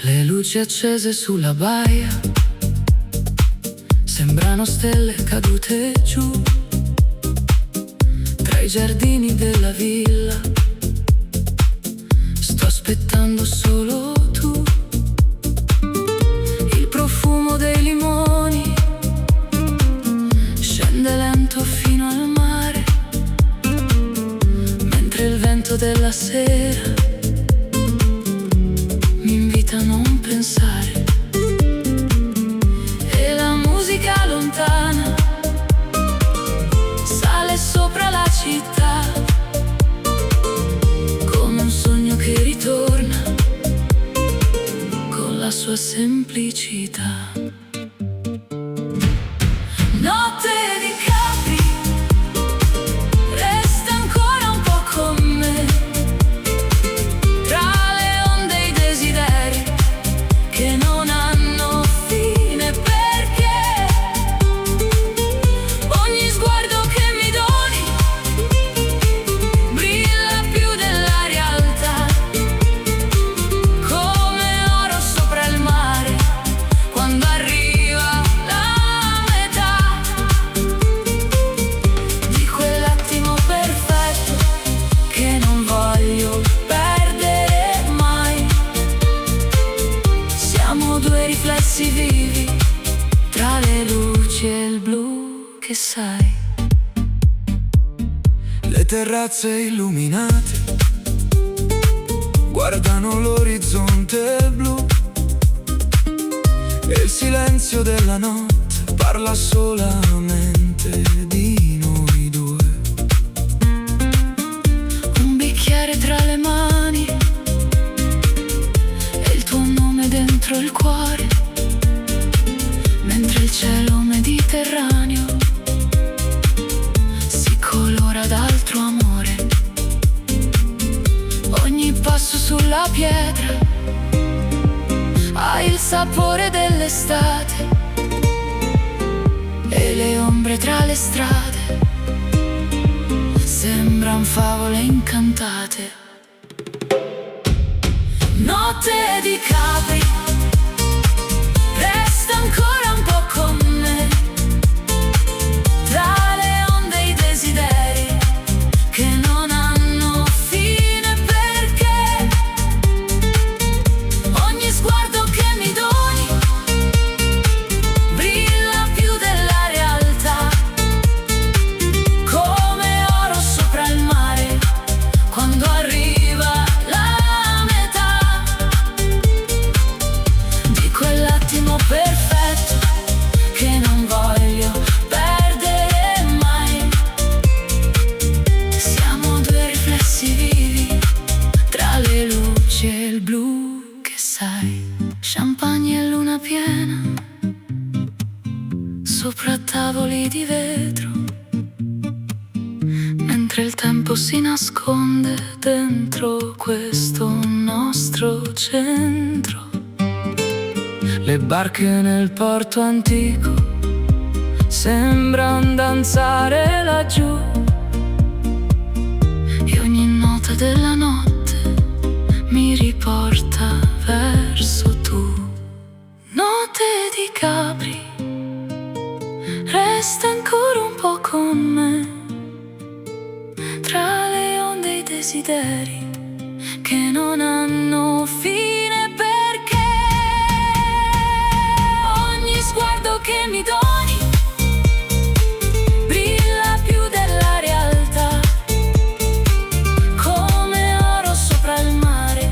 Le luci accese sulla baia sembrano stelle cadute giù tra i giardini della villa. Sto aspettando solo tu. Il profumo dei limoni scende lento fino al mare, mentre il vento della sera mi invita a non pensare. E la musica lontana sale sopra la città, come un sogno che ritorna con la sua semplicità. Notte di Capri, resta ancora un po' con me, tra le onde e i desideri che non hanno fine, perché ogni sguardo che mi doni brilla più della realtà, come oro sopra il mare quando arriva la metà di quell'attimo perfetto che non voglio perdere mai. Siamo due riflessi vivi tra le luci e il blu che sai. Le terrazze illuminate guardano l'orizzonte blu e il silenzio della notte parla solamente di noi due. Un bicchiere tra le mani e il tuo nome dentro il cuore, mentre il cielo mediterraneo si colora d'altro amore. Ogni passo sulla pietra ha il sapore dell'estate e le ombre tra le strade sembran favole incantate. Notte di Capri, resta ancora un po' con me, tra le onde e i desideri che non hanno fine, perché ogni sguardo che mi doni brilla più della realtà, come oro sopra il mare quando arriva la metà di quell'attimo perfetto che non voglio perdere mai. Siamo due riflessi vivi tra le luci e il blu che sai. Champagne e luna piena sopra tavoli di vetro, mentre il tempo si nasconde dentro questo nostro centro. Le barche nel porto antico sembran danzare laggiù e ogni nota della notte mi riporta verso tu. Notte di Capri, resta ancora un po' con me, tra le onde e i desideri che non hanno fine, perché ogni sguardo che mi doni brilla più della realtà, come oro sopra il mare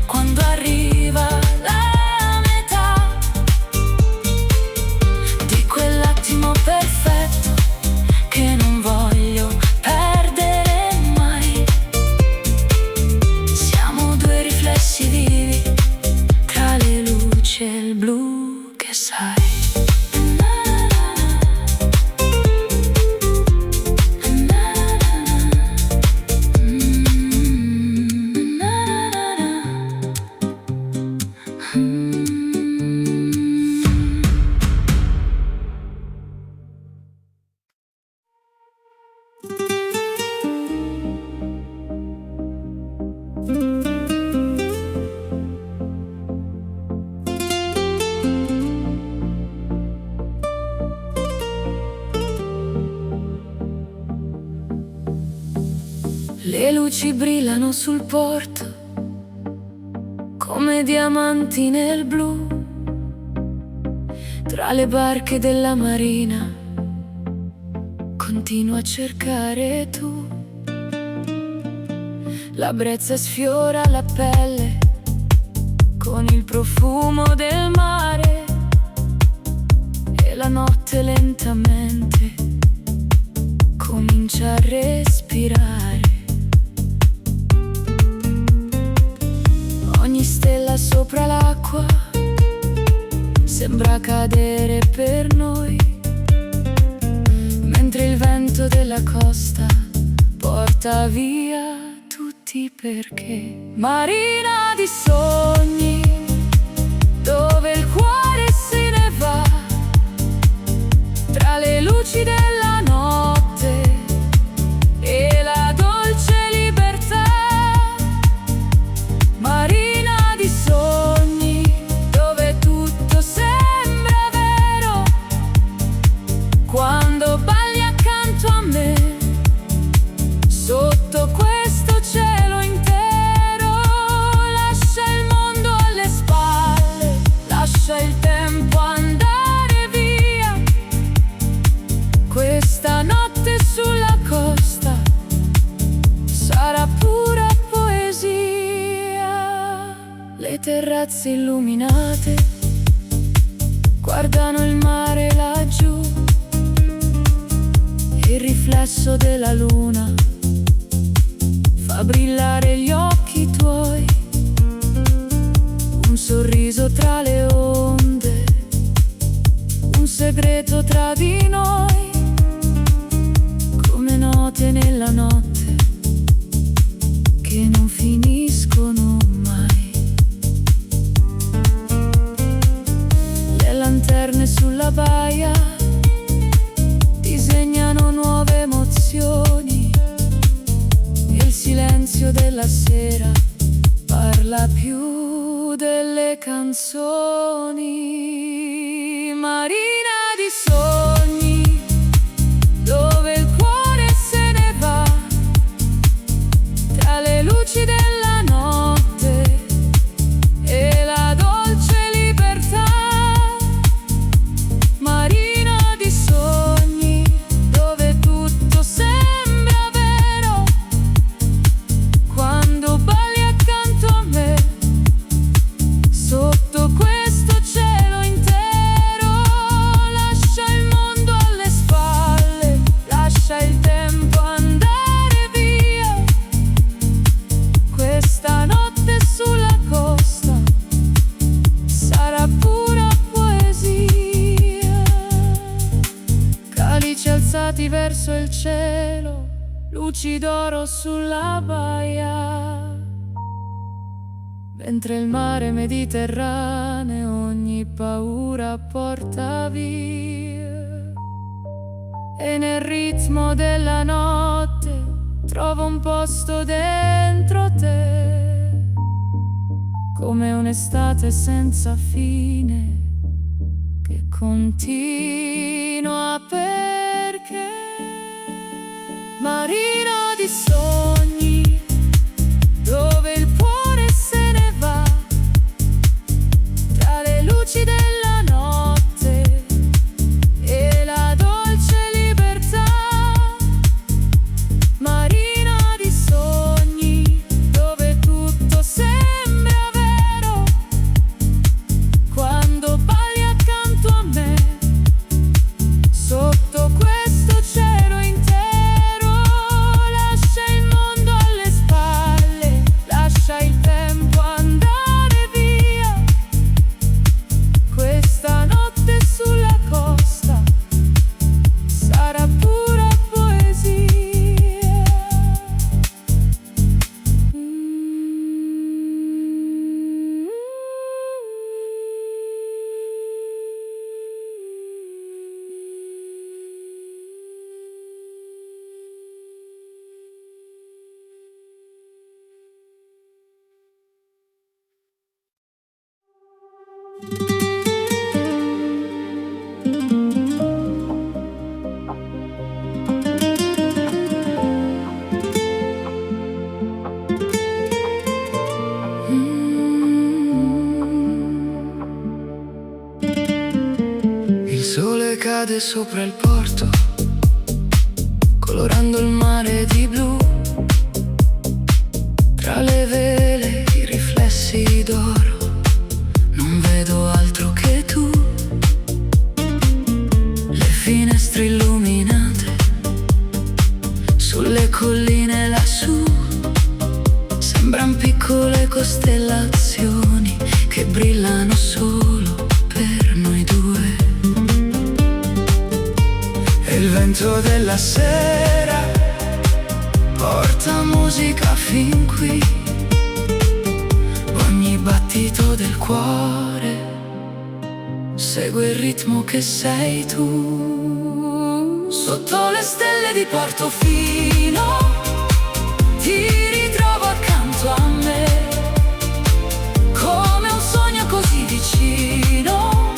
quando arriva la metà di quell'attimo perfetto che non voglio perdere mai. Siamo due stessi vivi, tra le luci e il blu che sai. Le luci brillano sul porto come diamanti nel blu, tra le barche della marina continua a cercare tu. La brezza sfiora la pelle con il profumo del mare e la notte lentamente comincia a respirare. Ogni stella sopra l'acqua sembra cadere per noi, mentre il vento della costa porta via tutti perché. Marina di sogni, dove il cuore se ne va, tra le luci della notte e la dolce libertà. Marina di sogni, dove tutto sembra vero, quando balli accanto a me, sotto questo cielo intero. Lascia il mondo alle spalle, lascia il tempo andare via. Questa notte sulla costa sarà pura poesia. Le terrazze illuminate guardano il mare laggiù, il riflesso della luna fa brillare gli occhi tuoi. Un sorriso tra le onde, un segreto tra di noi, come note nella notte che non finiscono mai. Le lanterne sulla baia disegnano nuove emozioni, e il silenzio della sera parla più delle canzoni. Marina di sogni, dove il cuore se ne va, tra le luci della notte e la dolce libertà. Marina di sogni, dove tutto sembra vero, quando balli accanto a me, sotto questo cielo intero. Lascia il mondo alle spalle, lascia il tempo andare via. Questa notte sulla costa sarà pura poesia. Calici alzati verso il cielo, luci d'oro sulla baia, mentre il mare Mediterraneo ogni paura porta via. E nel ritmo della notte trovo un posto dentro te, come un'estate senza fine che continua perché. Marina di sogni, dove il cuore se ne va, tra le luci della notte e la dolce libertà. Marina di sogni, dove tutto sembra vero, quando balli accanto a me, sotto questo cielo intero. Lascia il mondo Il sole cade sopra il porto, colorando il mare di blu. Tra le vele i riflessi d'oro, non vedo altro che tu. Le finestre illuminate sulle colline lassù sembran piccole costellazioni che brillano solo per noi due. E il vento della sera porta musica fin qui. Ogni battito del cuore segue il ritmo che sei tu. Sotto le stelle di Portofino ti ritrovo accanto a me, come un sogno così vicino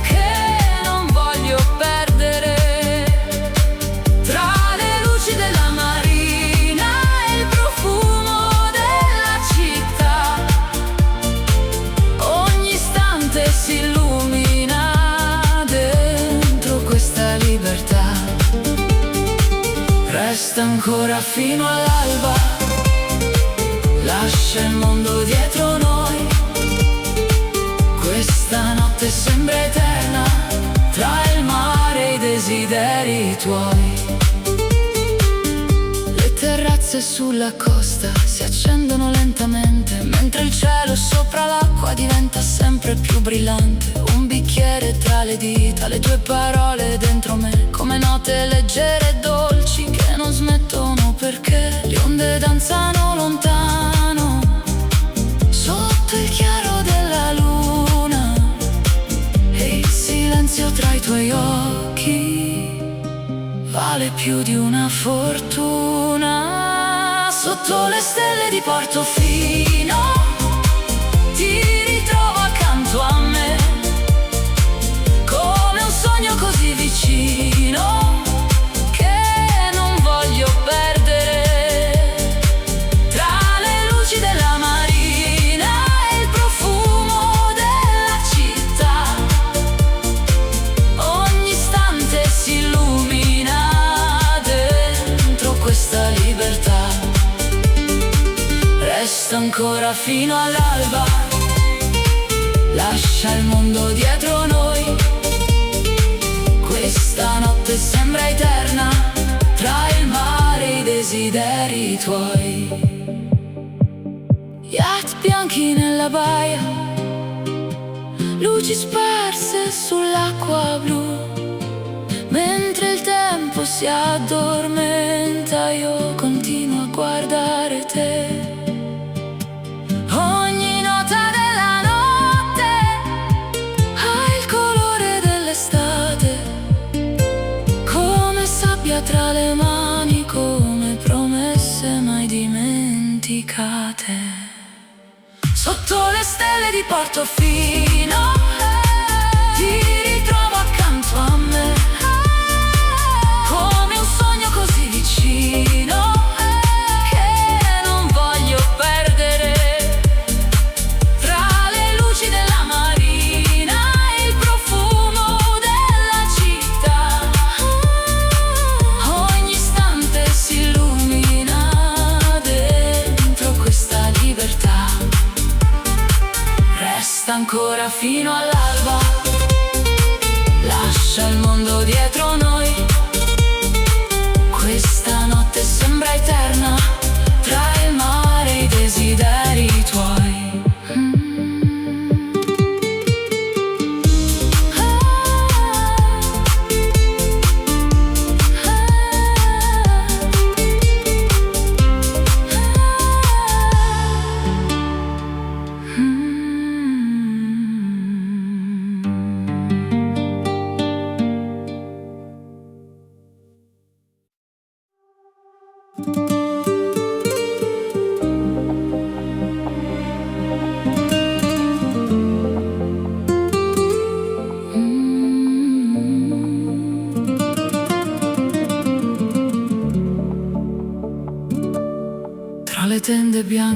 che non voglio perdere. Tra le luci della marina e il profumo della città, ogni istante si illumina dentro questa libertà. Resta ancora fino all'alba, lascia il mondo dietro noi. Questa notte sembra eterna, tra il mare e i desideri tuoi. Le terrazze sulla costa si accendono lentamente, mentre il cielo sopra l'acqua diventa sempre più brillante. Un bicchiere tra le dita, le tue parole dentro me, come note leggere e dolci che non smettono perché le onde danzano lontano sotto il chiaro della luna. E il silenzio tra i tuoi occhi vale più di una fortuna. Sotto le stelle di Portofino ti ritrovo accanto a me, come un sogno così vicino che non voglio perdere. Tra le luci della marina e il profumo della città, ogni istante si illumina dentro questa libertà. Resta ancora fino all'alba, lascia il mondo dietro noi. Questa notte sembra eterna, tra il mare e i desideri tuoi. Yacht bianchi nella baia, luci sparse sull'acqua blu. Mentre il tempo si addormenta io continuo a guardare te. Ogni nota della notte ha il colore dell'estate, come sabbia tra le mani, come promesse mai dimenticate. Sotto le stelle di Portofino ti ritrovo accanto a me, come un sogno così vicino che non voglio perdere. Tra le luci della marina e il profumo della città, ogni istante si illumina dentro questa libertà. Resta ancora fino all'alba, lascia il mondo dietro noi. Questa notte sembra eterna, tra il mare e i desideri tuoi.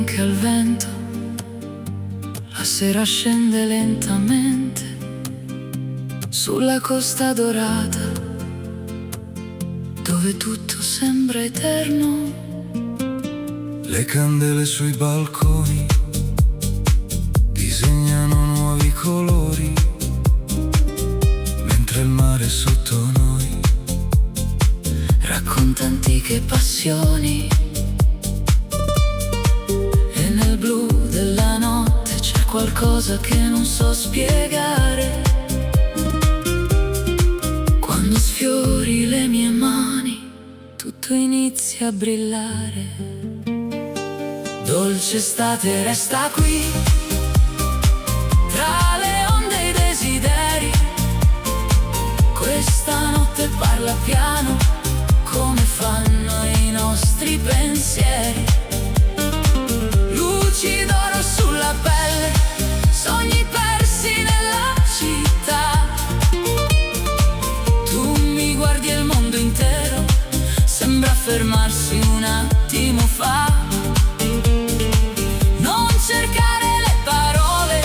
anche al vento. La sera scende lentamente sulla costa dorata, dove tutto sembra eterno. Le candele sui balconi disegnano nuovi colori, mentre il mare sotto noi racconta antiche passioni. E nel blu della notte c'è qualcosa che non so spiegare. Quando sfiori le mie mani, tutto inizia a brillare. Dolce estate resta qui, tra le onde e i desideri. Questa notte parla piano, come fanno i nostri pensieri. Luci d'oro sulla pelle, sogni persi nella città. Tu mi guardi e il mondo intero sembra fermarsi un attimo fa. Non cercare le parole,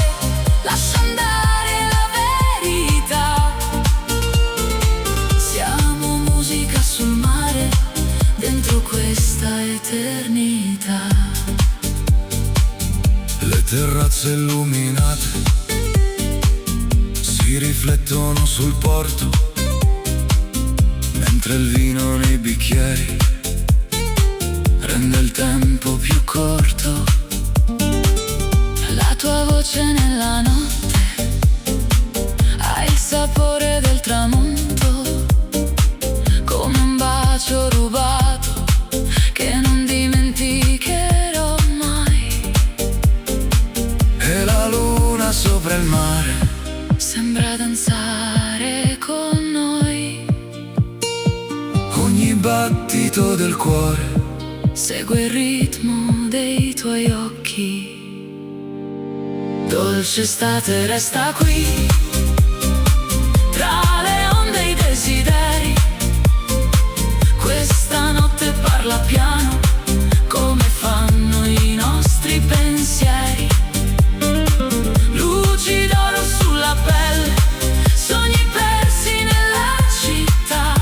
lascia andare la verità. Siamo musica sul mare, dentro questa eternità. Le terrazze illuminate si riflettono sul porto, mentre il vino nei bicchieri rende il tempo più corto. La tua voce nella notte ha il sapore del tramonto, come un bacio rubato che non dimenticherò mai. E la luna sopra il mare Sembra danzare con noi, ogni battito del cuore segue il ritmo dei tuoi occhi. Dolce estate resta qui, tra le onde e i desideri. Questa notte parla piano, come fanno i nostri pensieri. Luci d'oro sulla pelle, sogni persi nella città.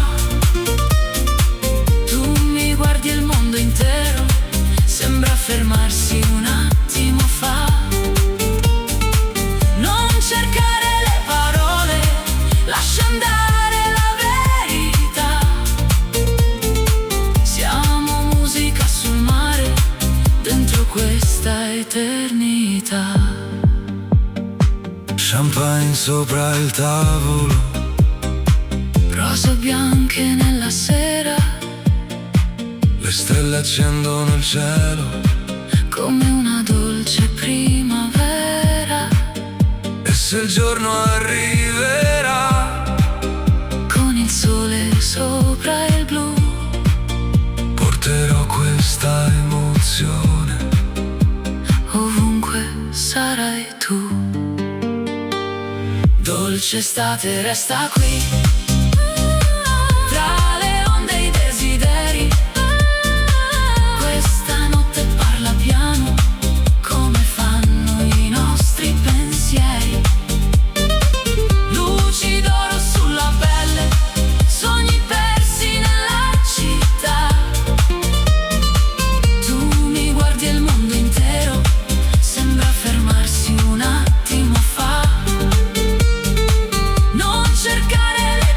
Tu mi guardi e il mondo intero sembra fermarsi un attimo fa. Non cercare le parole, lascia andare la verità. Siamo musica sul mare, dentro questa eternità. Champagne sopra il tavolo, Rose bianche nella sera, le stelle accendono il cielo, come una dolce primavera. e se il giorno arriverà Con il sole sopra il blu, porterò questa emozione. ovunque sarai tu. Dolce estate resta qui, tra le onde e i desideri. Questa notte parla piano, come fanno i nostri pensieri. Luci d'oro sulla pelle, sogni persi nella città. Tu mi guardi e il mondo intero sembra fermarsi un attimo fa. Non cercare le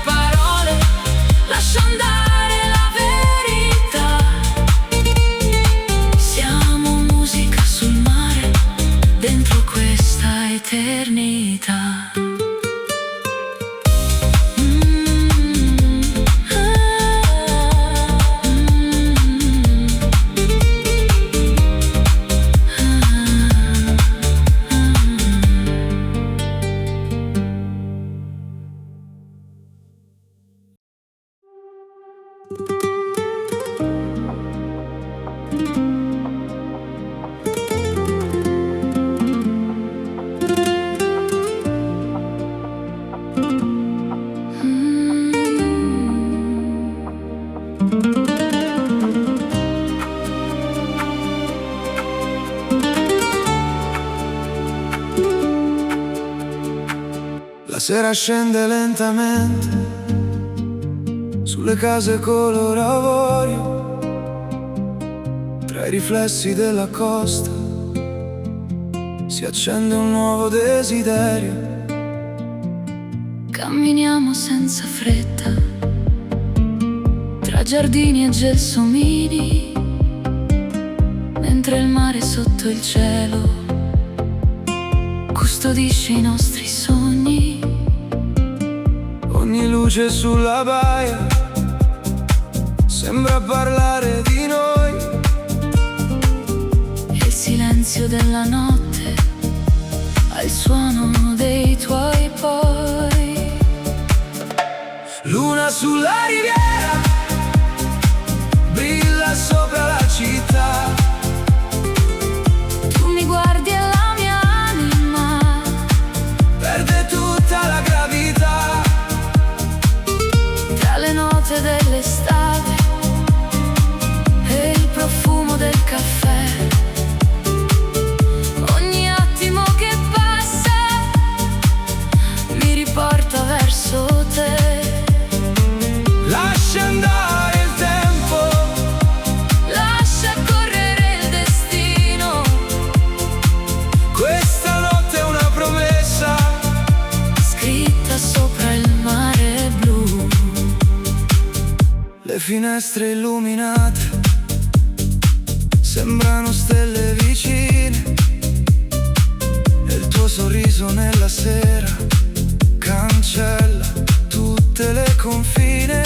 sera scende lentamente sulle case color avorio, tra i riflessi della costa si accende un nuovo desiderio. Camminiamo senza fretta tra giardini e gelsomini, mentre il mare sotto il cielo custodisce i nostri sogni. Ogni luce sulla baia sembra parlare di noi, e il silenzio della notte ha il suono dei tuoi poi. Luna sulla riviera brilla sopra la città. Tu mi guardi e la mia anima Perde tutta la gravità tra le note dell'estate e il profumo del caffè. Ogni attimo che passa mi riporta verso te. Lascia andare il tempo, Lascia correre il destino. questa notte è una promessa Scritta sopra il mare blu. Le finestre illuminate sembrano stelle vicine, e il tuo sorriso nella sera cancella tutte le confine.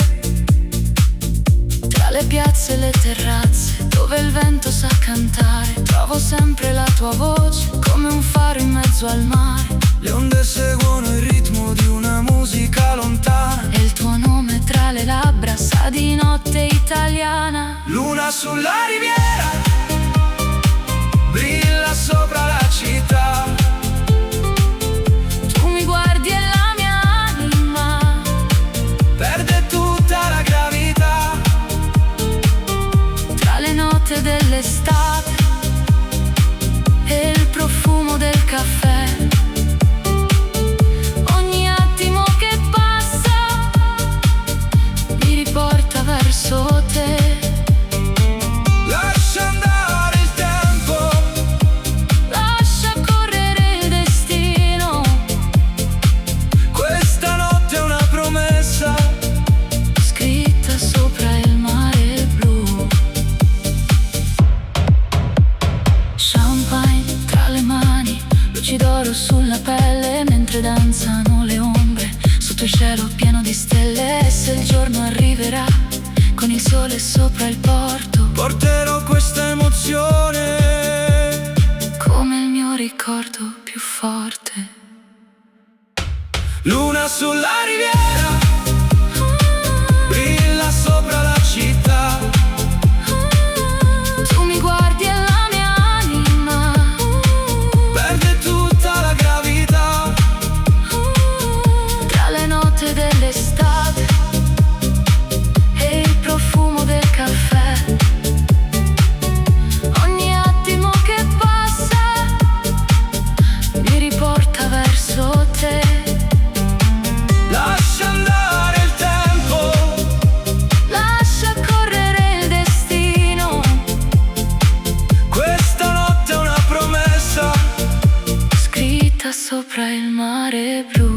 Tra le piazze e le terrazze dove il vento sa cantare, trovo sempre la tua voce come un faro in mezzo al mare. Le onde seguono il ritmo di una musica lontana, E il tuo nome tra le labbra sa di notte italiana. luna sulla riviera brilla sopra la città. Tu mi guardi e la mia anima Perde tutta la gravità tra le note dell'estate e il profumo del caffè. Ogni attimo che passa mi riporta verso te. Lascia andare il tempo, Lascia correre il destino. questa notte è una promessa Scritta sopra il mare blu. Champagne tra le mani, luci d'oro sulla pelle, mentre danzano le ombre sotto il cielo pieno di stelle. E se il giorno arriverà con il sole sopra il porto, porterò questa emozione. come il mio ricordo più forte. Luna sulla riviera brilla sopra la città. Tu mi guardi e la mia anima Perde tutta la gravità tra le note dell'estate e il profumo del caffè. Ogni attimo che passa mi riporta verso te. Lascia andare il tempo, Lascia correre il destino. questa notte è una promessa Scritta sopra il mare blu.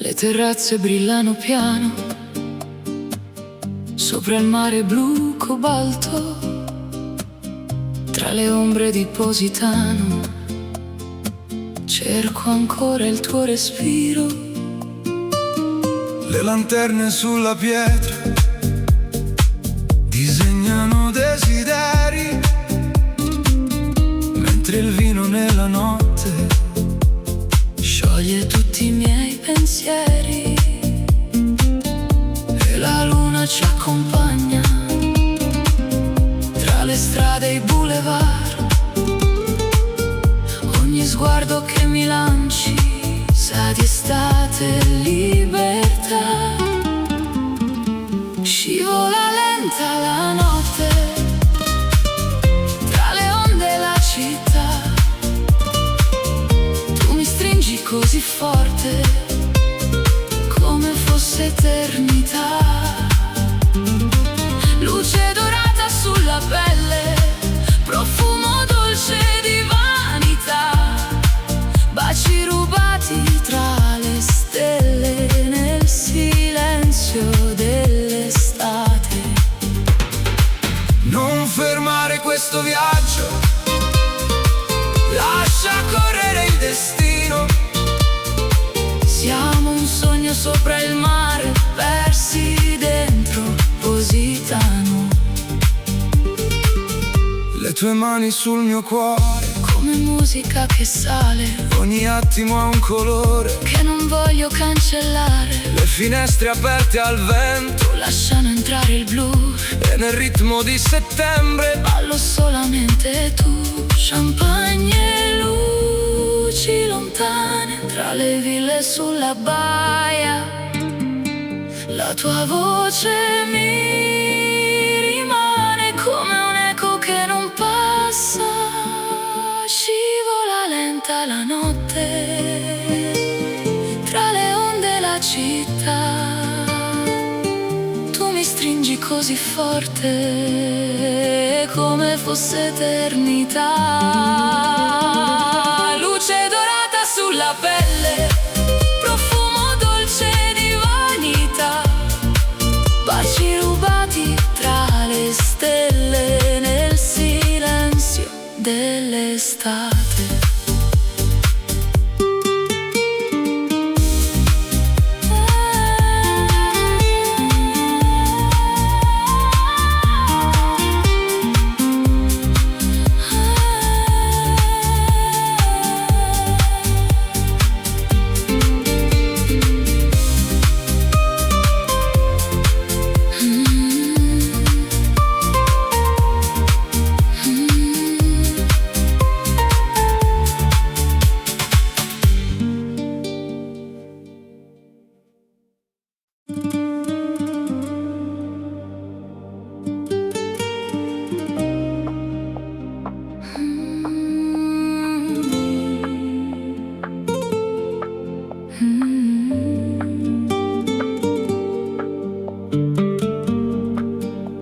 Le terrazze brillano piano sopra il mare blu cobalto, tra le ombre di Positano cerco ancora il tuo respiro. Le lanterne sulla pietra disegnano sfumano desideri, mentre il vino nella notte scioglie tutti i miei pensieri e la luna ci accompagna tra le strade e i boulevard. Ogni sguardo che mi lanci sa di estate e libertà. Scivola lenta la notte tra le onde e la città. Tu mi stringi così forte come fosse eternità. Luce dorata sulla pelle, profumo dolce di vanità. Baci rubati tra le stelle nel silenzio dell'estate. Non fermare questo viaggio, lascia correre il destino. Siamo un sogno sopra il mare, persi dentro Positano. Le tue mani sul mio cuore, Come musica che sale, ogni attimo ha un colore. che non voglio cancellare. Le finestre aperte al vento Lasciano entrare il blu, e nel ritmo di settembre ballo solamente tu. Champagne e luci lontane tra le ville sulla baia. La tua voce mi rimane come un eco che non passa. Scivola lenta la notte tra le onde e la città. Tu mi stringi così forte come fosse eternità. Luce dorata sulla pelle, profumo dolce di vanità. Baci rubati tra le stelle nel silenzio dell'estate.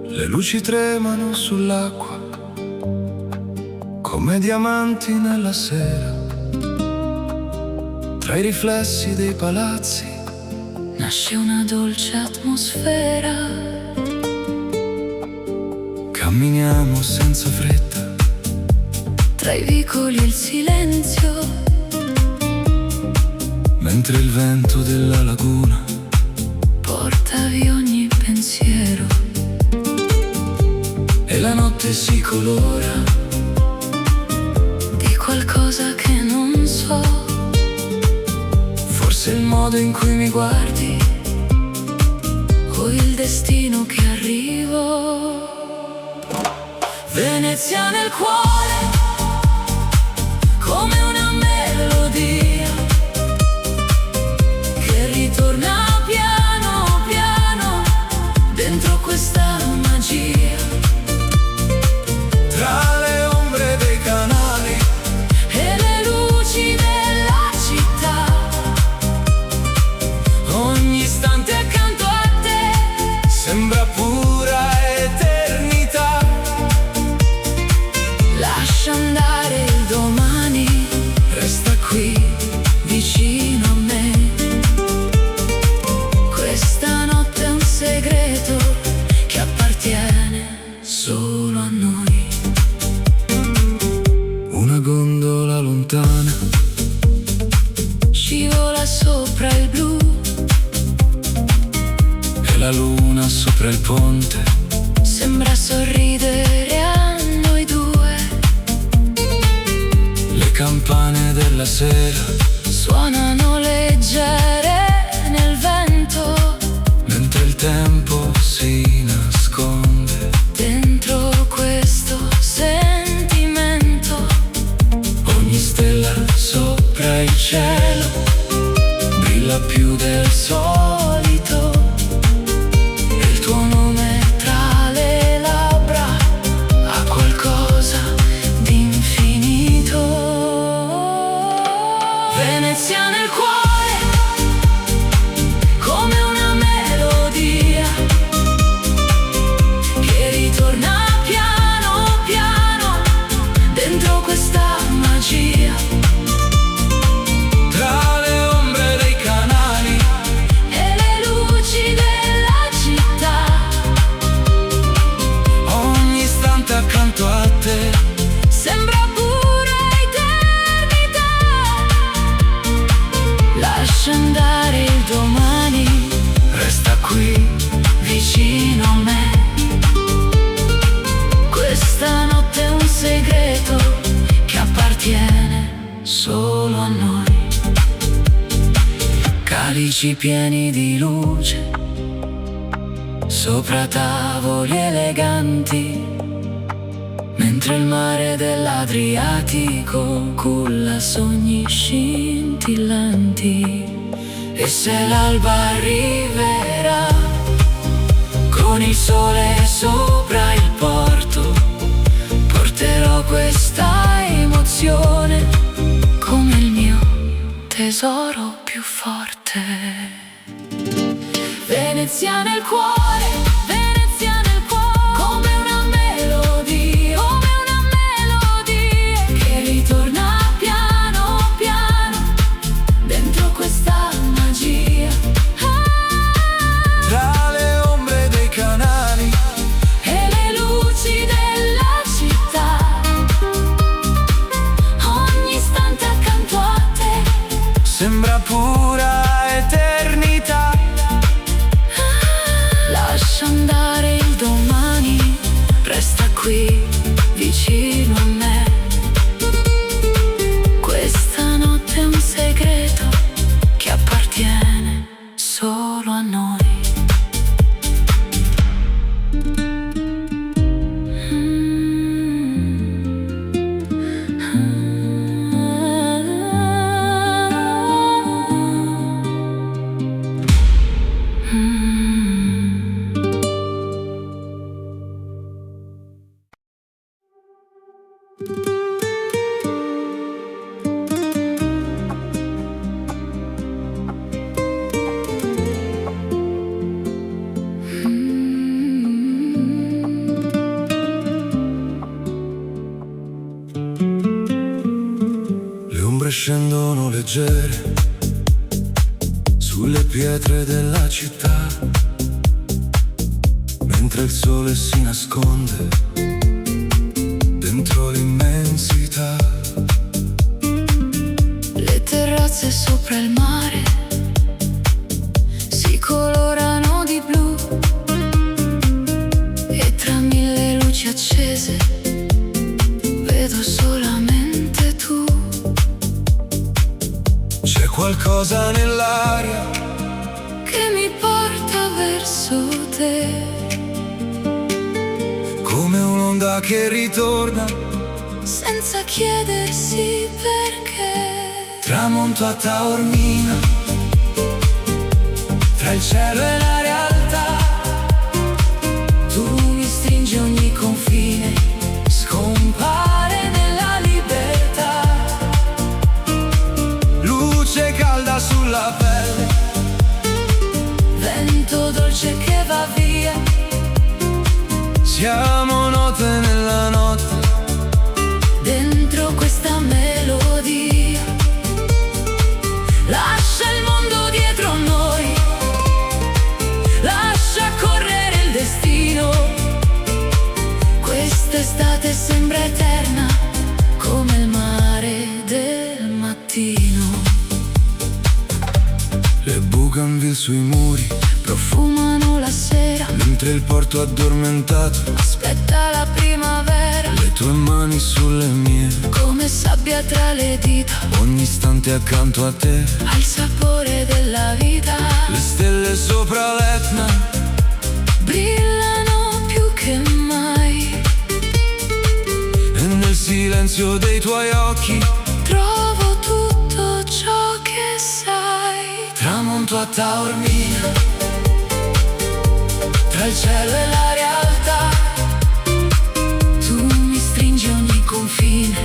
le luci tremano sull'acqua come diamanti nella sera. Tra i riflessi dei palazzi Nasce una dolce atmosfera. camminiamo senza fretta Tra i vicoli e il silenzio, mentre il vento della laguna porta via ogni pensiero. e la notte si colora Di qualcosa che non so. forse il modo in cui mi guardi O il destino che arrivo. Venezia nel cuore, come una melodia che ritorna piano piano dentro questa magia. tra le ombre dei canali E le luci della città, ogni istante accanto a te sembra pura eternità. Lascia andare il domani, Resta qui vicino a me. Questa notte è un segreto che appartiene solo a noi. una gondola lontana Scivola sopra il blu, e la luna sopra il ponte sembra sembra sorridere a noi due. Le campane della sera Suonano leggere nel vento, mentre il tempo si nasconde dentro questo sentimento. ogni stella sopra il cielo brilla più del solito e il tuo nome tra le labbra ha qualcosa di infinito. Venezia nel cuore, come una melodia che ritorna piano piano dentro questa magia. Tra le ombre dei canali E le luci della città, ogni istante accanto a te sembra pura eternità. Lascia andare il domani, resta qui vicino a me. Questa notte è un segreto che appartiene solo a noi. calici pieni di luce sopra tavoli eleganti, mentre il mare dell'Adriatico culla sogni scintillanti. E se l'alba arriverà con il sole sopra il porto, porterò questa emozione come il mio tesoro più forte. Venezia nel cuore, Venezia nel cuore, come una melodia, che ritorna piano piano dentro questa magia. Tra le ombre dei canali E le luci della città, ogni istante accanto a te sembra pura eternità. lascia andare il domani, resta qui vicino a me. Questa notte è un segreto che appartiene solo a noi. Le ombre scendono leggere sulle pietre della città, mentre il sole si nasconde dentro l'immensità. Le terrazze sopra il mare si colorano di blu e tra mille luci accese vedo solamente tu. C'è qualcosa nell'aria Che mi porta verso te, come un'onda che ritorna, senza chiedersi perché. tramonto a Taormina, tra il cielo e la realtà. Tu mi stringi ogni confine, scompare nella libertà. Luce calda sulla pelle, Vento dolce che va via, siamo note nella notte. dentro questa melodia. Lascia il mondo dietro a noi, lascia correre il destino. Quest'estate sembra eterna come il mare del mattino. Le bougainville sui muri Profumano la sera, mentre mentre il porto addormentato aspetta la primavera, le tue mani sulle mie, come sabbia tra le dita, ogni istante accanto a te, al sapore della vita. le stelle sopra l'Etna brillano più che mai, e nel silenzio dei tuoi occhi trovo tutto ciò che sai. tramonto a Taormina, tra il cielo e la realtà, Tu mi stringi ogni confine,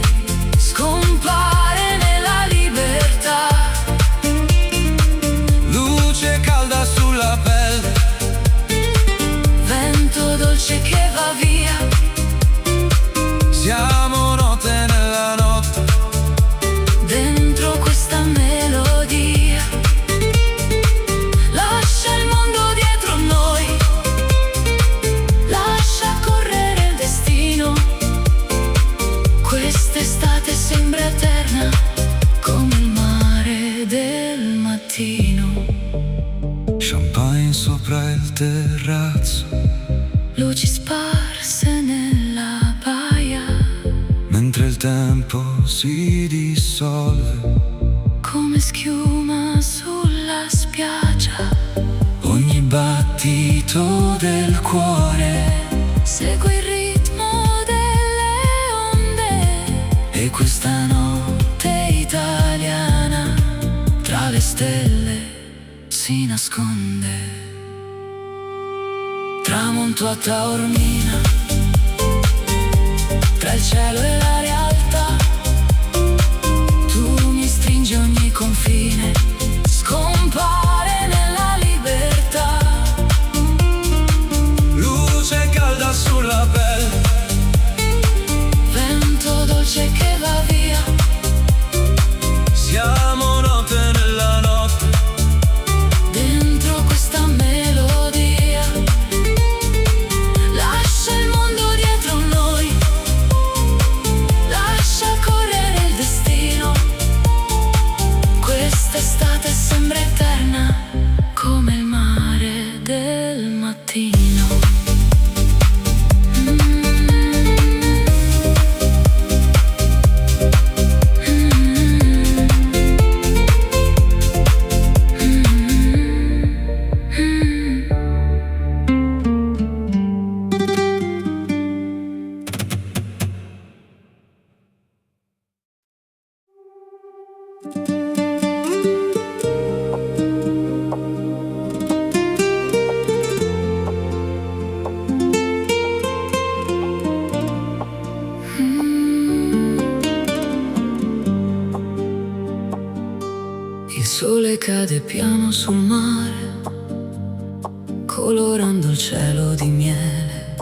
Scompare nella libertà. luce calda sulla pelle, Vento dolce che va via. siamo note nella notte, Dentro questa melodia. Lascia il mondo dietro noi. Lascia correre il destino. Quest'estate sembra eterna, come il mare del mattino. champagne sopra il terrazzo, Luci sparse nella baia, mentre il tempo si dissolve, come schiuma sulla spiaggia. ogni battito del cuore, Segui il ritmo delle onde. e questa Notte italiana tra le stelle si nasconde. Tramonto a Taormina, tra il cielo e la realtà. Tu mi stringi ogni confine, scompare nella libertà. luce calda sulla pelle, Vento dolce che va via. siamo note nella notte, Dentro questa melodia. Lascia il mondo dietro noi. Lascia correre il destino. Quest'estate sembra eterna, come il mare del mattino. Il sole cade piano sul mare, colorando il cielo di miele.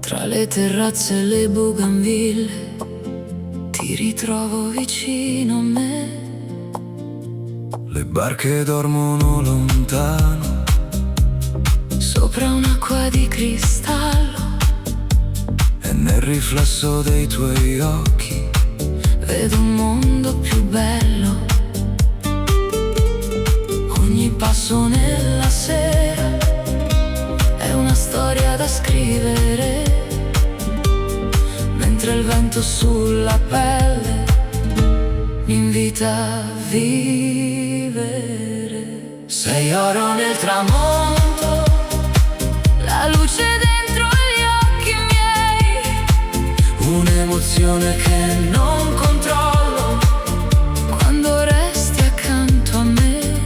Tra le terrazze e le bougainville ti ritrovo vicino a me. le barche dormono lontano, Sopra un'acqua di cristallo e nel riflesso dei tuoi occhi vedo un mondo più bello. Ogni passo nella sera è una storia da scrivere, mentre il vento sulla pelle mi invita a vivere. Sei oro nel tramonto, la luce dentro gli occhi miei, un'emozione che non controllo quando resti accanto a me.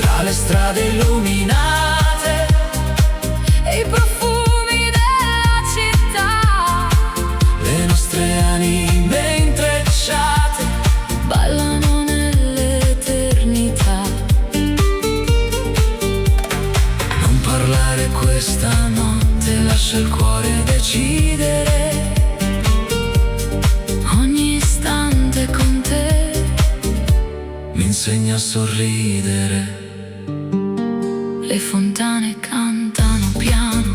Tra le strade illuminate e i profumi della città, le nostre anime intrecciate ballano nell'eternità. non parlare questa notte, lascia il cuore decidere, Ogni istante con te mi insegna a sorridere. le fontane cantano piano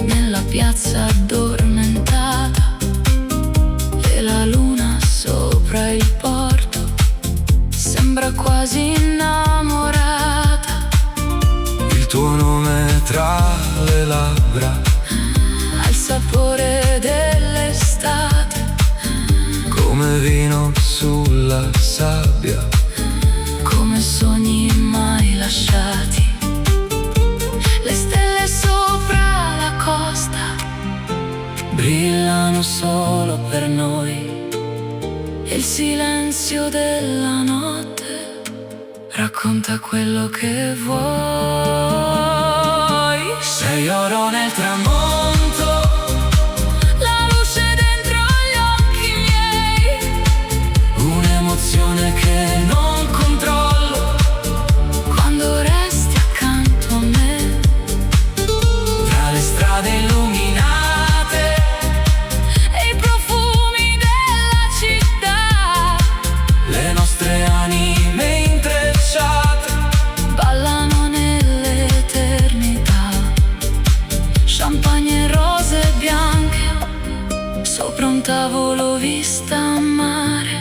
nella piazza addormentata, e la luna sopra il porto sembra quasi innamorata. Il tuo nome tue labbra, al sapore dell'estate, come vino sulla sabbia, come sogni mai lasciati. Le stelle sopra la costa brillano solo per noi. e il silenzio della notte racconta quello che vuoi. Sei oro nel tramonto, La luce dentro gli occhi miei, un'emozione che non controllo, quando resti accanto a me. tra le strade illuminate, E i profumi della città le nostre anime intrecciate. ballano nell'eternità. Champagne e rose bianche sopra un tavolo vista a mare,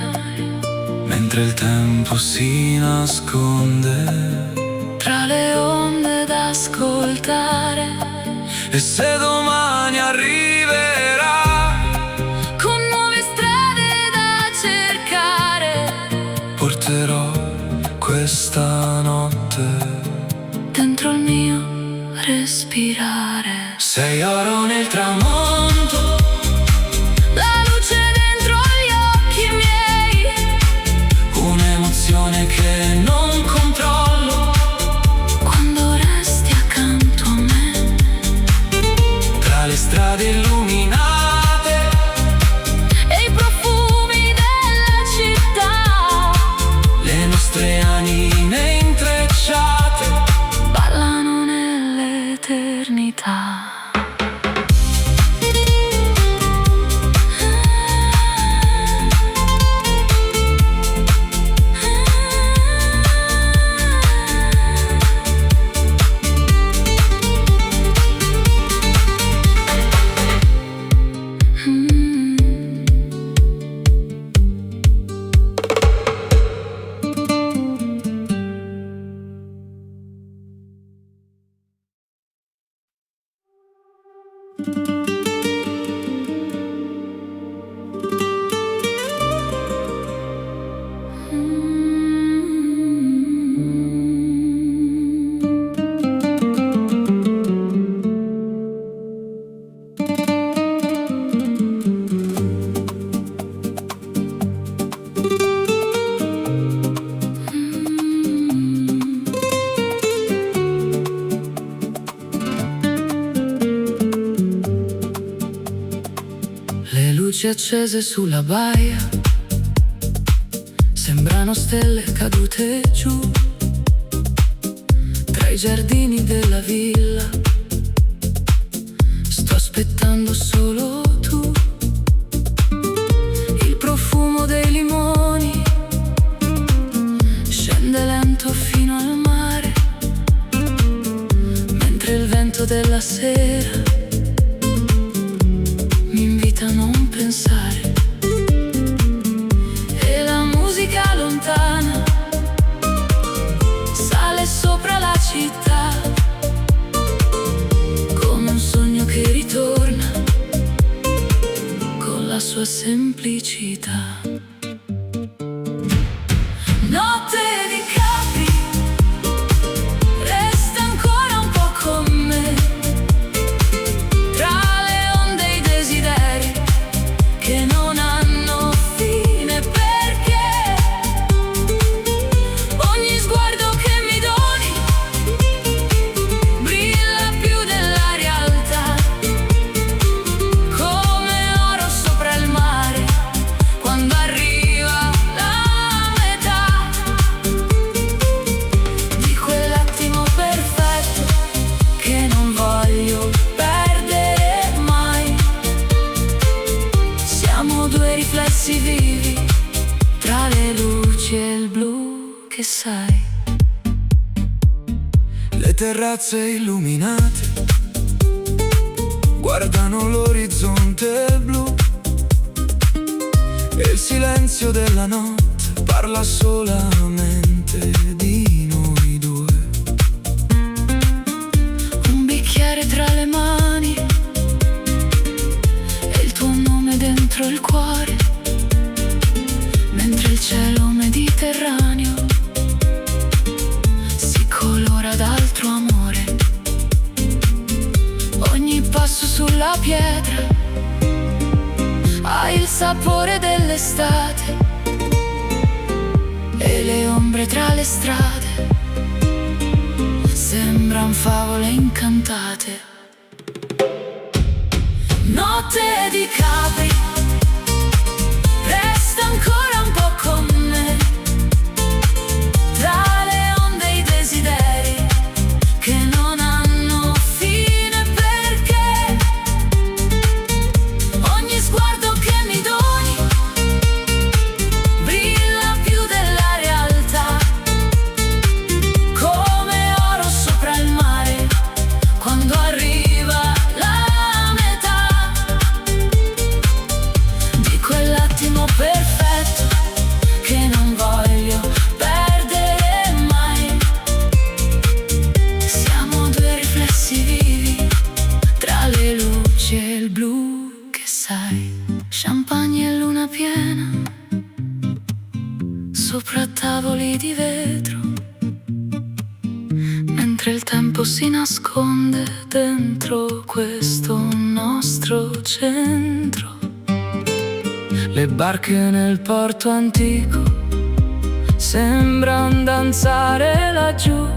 Mentre il tempo si nasconde, tra le onde da ascoltare, e se domani arriverà, con nuove strade da cercare, porterò questa notte dentro il mio respirare. sei oro nel tramonto, La luce dentro gli occhi miei, un'emozione che non controllo, quando resti accanto a me. tra le strade illuminate, E i profumi della città le nostre anime intrecciate. ballano nell'eternità. Le luci accese sulla baia sembrano stelle cadute giù, tra i giardini della villa. Sto aspettando solo tu, il profumo dei limoni scende lento fino al mare, mentre il vento della sera mi invita a non pensare. E la musica lontana sale sopra la città, come un sogno che ritorna con la sua semplicità. Notte di Capri, resta ancora un po' con me, tra le onde e i desideri che non hanno fine, perché ogni sguardo che mi doni brilla più della realtà, come oro sopra il mare quando arriva la metà di quell'attimo perfetto che non voglio perdere mai. Siamo due riflessi vivi tra le luci e il blu che sai. Le terrazze illuminate guardano l'orizzonte blu, e il silenzio della notte parla solamente di noi due. Un bicchiere tra le mani, dentro il cuore, mentre il cielo mediterraneo si colora d'altro amore. Ogni passo sulla pietra ha il sapore dell'estate e le ombre tra le strade sembran favole incantate. Notte di Capri, resta ancora un po' con me, tra le onde e i desideri che non hanno fine, perché ogni sguardo che mi doni brilla più della realtà, come oro sopra il mare quando arriva la metà di quell'attimo perfetto che non voglio perdere mai. Siamo due riflessi vivi tra le luci e il blu, che sai, champagne e luna piena sopra tavoli di vetro, mentre il tempo si nasconde dentro questo nostro centro. Le barche nel porto antico sembran danzare laggiù,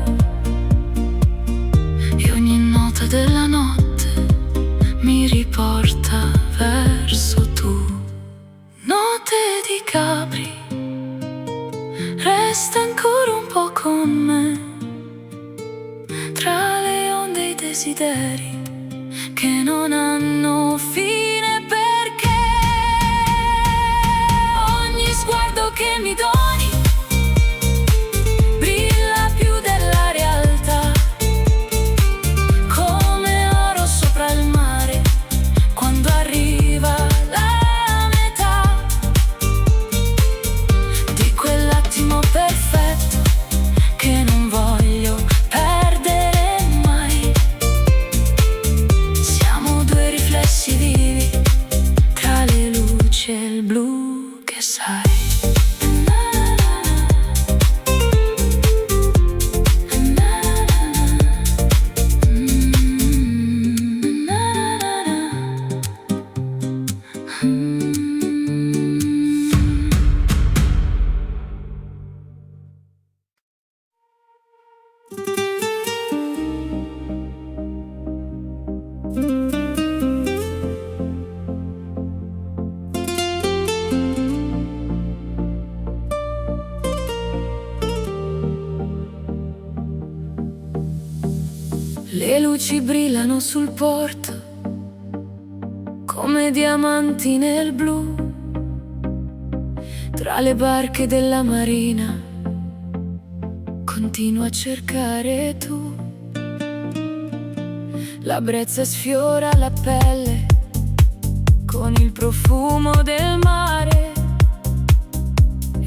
e ogni nota della notte mi riporta verso tu. Notte di Capri, resta ancora un po' con me, tra le onde e i desideri che non hanno fine, perché ogni sguardo che mi doni brilla più della realtà, come oro sopra il mare quando arriva la metà di quell'attimo perfetto che non voglio perdere mai. Siamo due riflessi vivi tra le luci e il blu, che sai. Le luci brillano sul porto come diamanti nel blu, tra le barche della marina continuo a cercare tu. La brezza sfiora la pelle con il profumo del mare,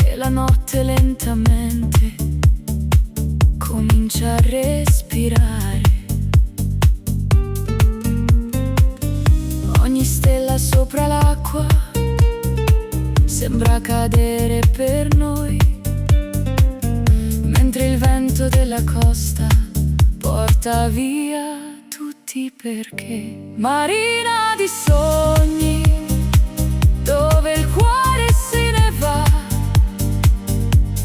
e la notte lentamente comincia a respirare. Ogni stella sopra l'acqua sembra cadere per noi, mentre il vento della costa porta via tutti, perché marina di sogni dove il cuore se ne va,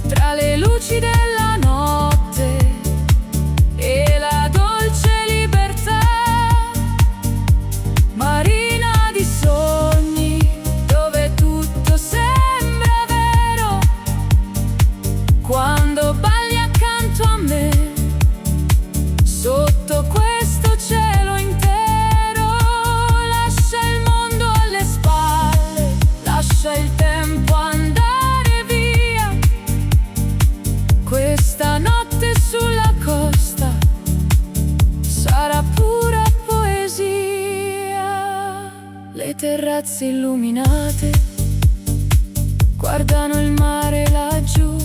tra le luci della notte e la dolce libertà. Marina di sogni dove tutto sembra vero quando balli accanto a me sotto questo cielo intero. Lascia il mondo alle spalle, lascia il tempo andare via. Questa notte sulla costa sarà pura poesia. Le terrazze illuminate guardano il mare laggiù,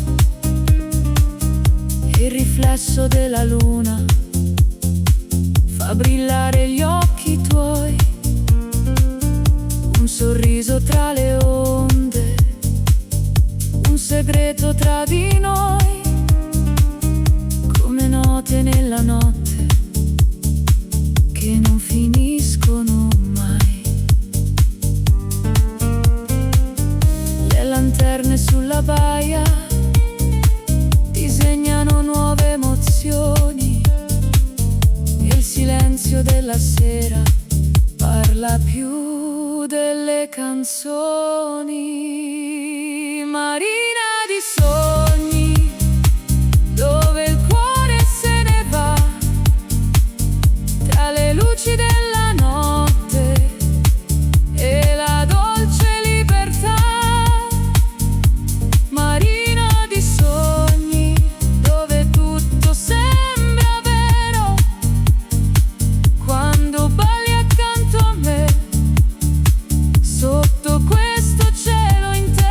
il riflesso della luna fa brillare gli occhi tuoi, un sorriso tra le segreto tra di noi, come note nella notte che non finiscono mai. Le lanterne sulla baia disegnano nuove emozioni e il silenzio della sera parla più delle canzoni. Marina di sogni, dove il cuore se ne va, tra le luci della notte e la dolce libertà. Marina di sogni, dove tutto sembra vero, quando balli accanto a me, sotto questo cielo intero.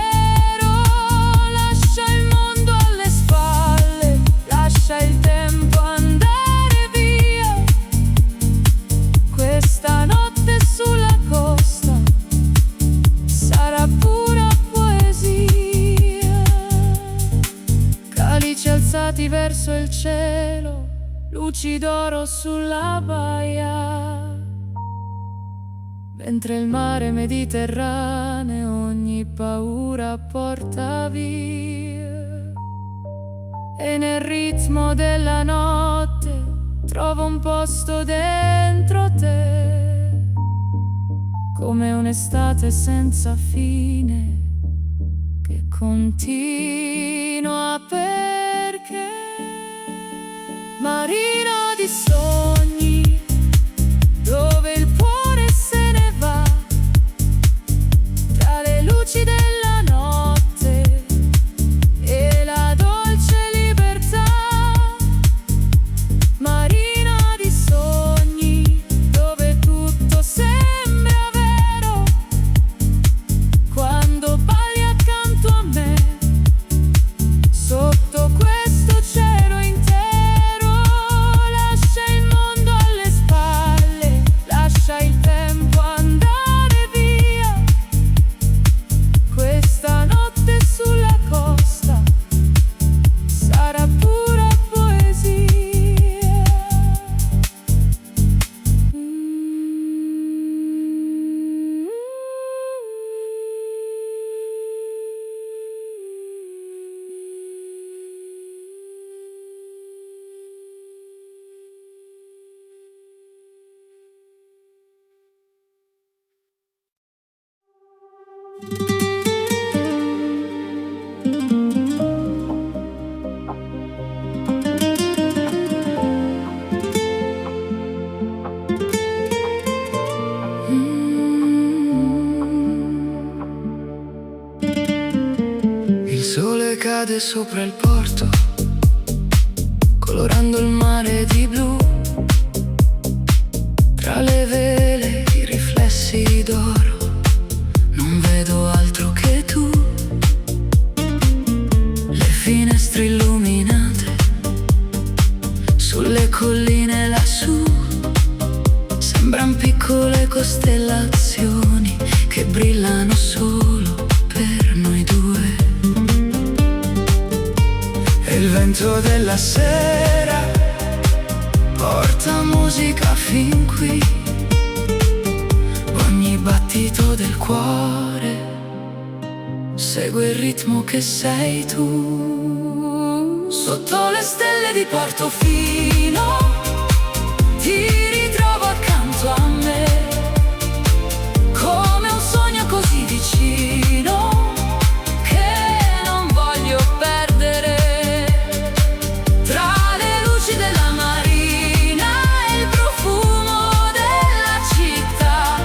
Lascia il mondo alle spalle, lascia il tempo andare via. Questa notte sulla costa sarà pura poesia. Calici alzati verso il cielo, luci d'oro sulla baia, mentre il mare Mediterraneo ogni paura porta via. E nel ritmo della notte trovo un posto dentro te, come un'estate senza fine che continua perché. Marina di sogni, dove il cuore se ne va, tra le luci della notte e la dolce libertà. Marina di sogni, dove tutto sembra vero, quando balli accanto a me, sotto questo cielo intero. Lascia il mondo alle spalle, lascia il tempo andare via. Questa notte sulla costa sarà pura poesia. Il sole cade sopra il porto, colorando il mare di blu. Tra le vele i riflessi d'oro, non vedo altro che tu. Le finestre illuminate sulle colline lassù sembran piccole costellazioni che brillano solo per noi due. E il vento della sera Porta musica fin qui, ogni battito del cuore segue il ritmo che sei tu. Sotto le stelle di Portofino ti ritrovo accanto a me, come un sogno così vicino che non voglio perdere. Tra le luci della marina e il profumo della città,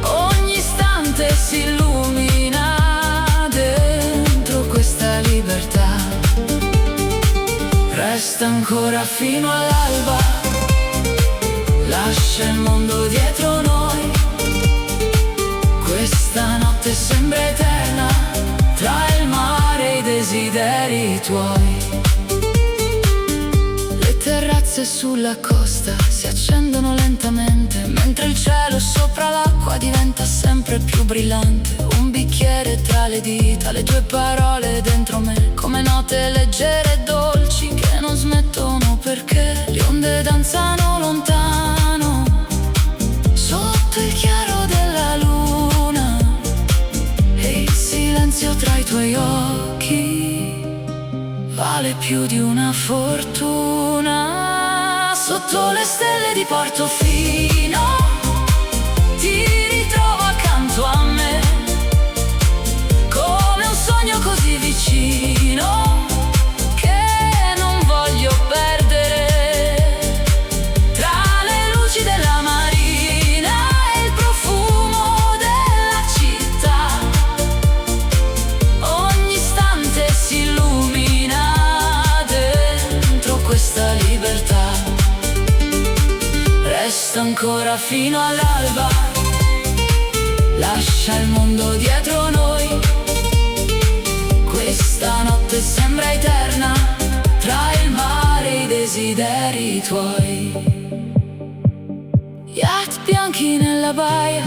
ogni istante si illumina dentro questa libertà. Resta ancora fino all'alba, lascia il mondo dietro noi. Questa notte sembra eterna, tra il mare e i desideri tuoi. Le terrazze piazze sulla costa si accendono lentamente, mentre il cielo sopra l'acqua diventa sempre più brillante. Un bicchiere tra le dita, le tue parole dentro me, come note leggere e dolci che non smettono perché le onde danzano lontano sotto il chiaro della luna, e il silenzio tra i tuoi occhi vale più di una fortuna. Sotto le stelle di Portofino ti ritrovo accanto a me, come un sogno così vicino che non voglio perdere. Tra le luci della marina e il profumo della città, ogni istante si illumina dentro questa libertà. Resta ancora fino all'alba, lascia il mondo dietro noi. Questa notte sembra eterna, tra il mare e i desideri tuoi. Yacht bianchi nella baia,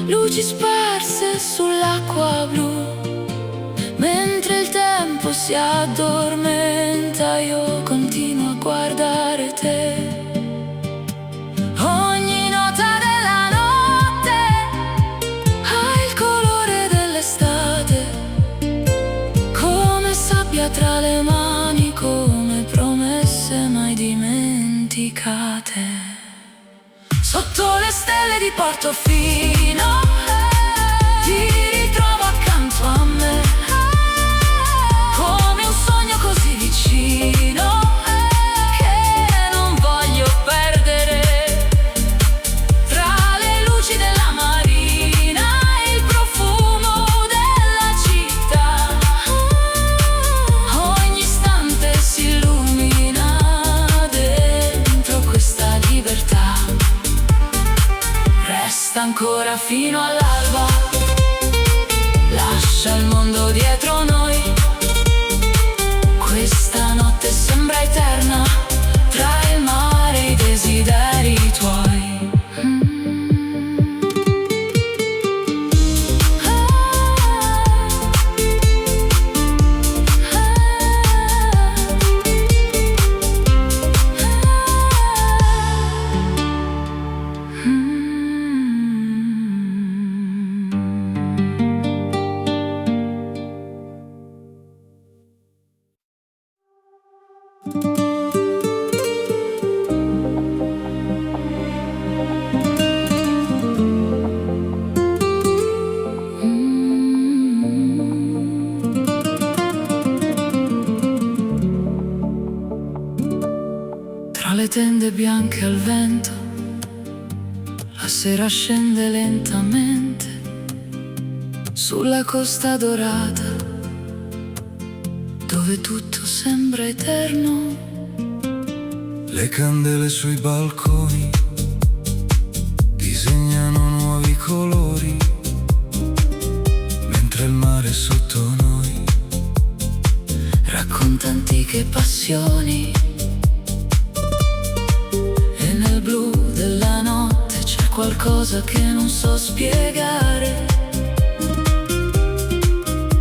luci sparse sull'acqua blu, mentre il tempo si addormenta io continuo a guardare te. Ogni nota della notte ha il colore dell'estate, come sabbia tra le mani, come promesse mai dimenticate. Sotto le stelle di Portofino ti ritrovo accanto a me, come un sogno così vicino che non voglio perdere. Tra le luci della marina e il profumo della città, ogni istante si illumina dentro questa libertà. Resta ancora fino all'alba, lascia il mondo dietro noi. Questa notte sembra eterna, tra il mare e i desideri tuoi. Tra le tende bianche al vento, la sera scende lentamente sulla costa dorata, dove tutto sembra eterno. Le candele sui balconi disegnano nuovi colori, mentre il mare sotto noi Racconta antiche passioni, e nel blu della notte c'è qualcosa che non so spiegare.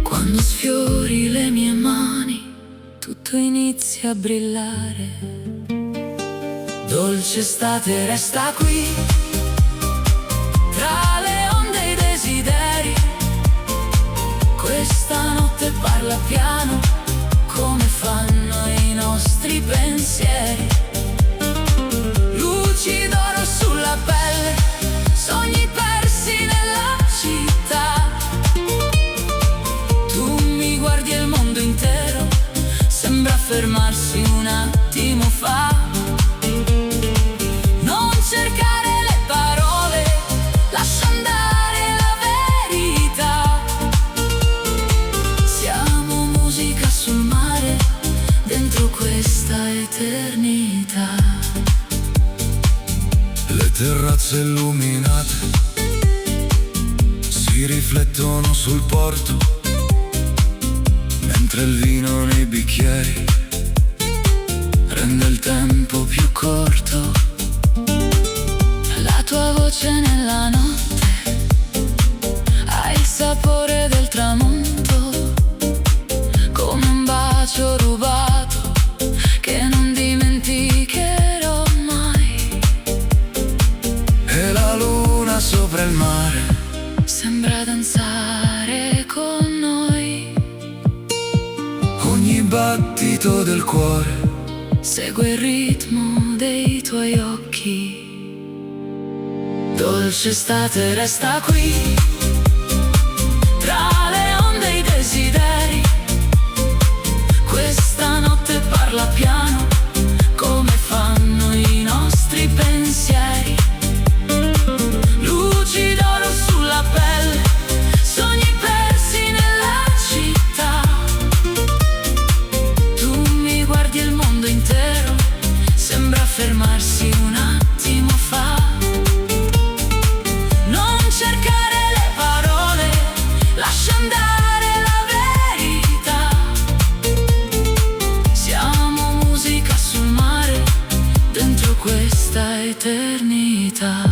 Quando sfiori le mie mani, tutto inizia a brillare. Dolce estate resta qui, tra le onde e i desideri. Questa notte parla piano, come fanno i nostri pensieri. Luci d'oro sulla pelle, sogni persi nella città. Tu mi guardi e il mondo intero sembra fermarsi un attimo fa. Non cercare le parole, lascia andare la verità. Siamo musica sul mare, dentro questa eternità. Le terrazze illuminate si riflettono sul porto, mentre il vino nei bicchieri rende il tempo più corto. La tua voce nella notte ha il sapore del tramonto, come un bacio rubato che non dimenticherò mai. E la luna sopra il mare Sembra danzare con noi, ogni battito del cuore segue il ritmo dei tuoi occhi. Dolce estate resta qui, tra le onde e i desideri. Questa notte parla piano, come fanno i nostri pensieri. Luci d'oro sulla pelle, sogni persi nella città. Tu mi guardi e il mondo intero sembra fermarsi un attimo fa. Non cercare le parole, lascia andare la verità. Siamo musica sul mare, dentro questa eternità.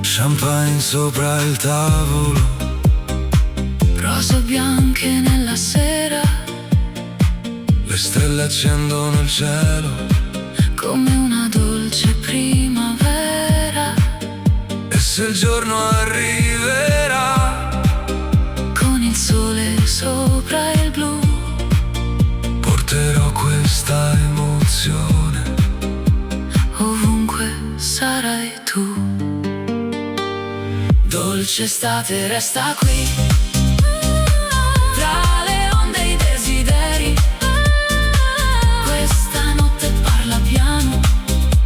champagne sopra il tavolo, Rose bianche nella sera, le stelle accendono il cielo, come una dolce primavera. e se il giorno arriverà Con il sole sopra il blu, porterò questa emozione. ovunque sarai tu. Dolce estate resta qui, tra le onde e i desideri. Questa notte parla piano,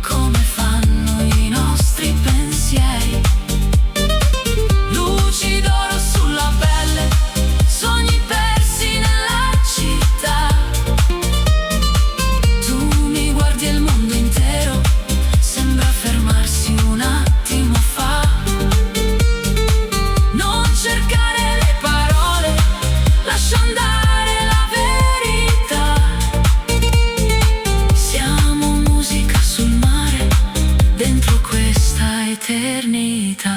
come fanno i nostri pensieri. Luci d'oro sulla pelle, sogni persi nella città. Tu mi guardi e il mondo intero sembra fermarsi un attimo fa. Non cercare le parole, lascia andare la verità. Siamo musica sul mare, dentro questa eternità.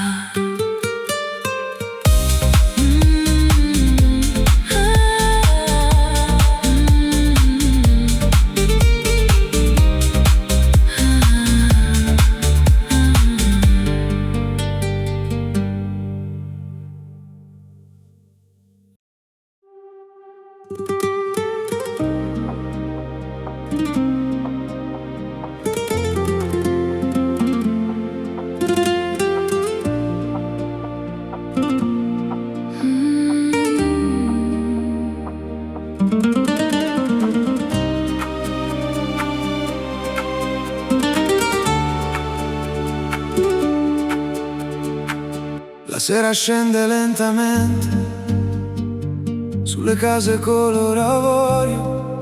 La sera scende lentamente sulle case color avorio,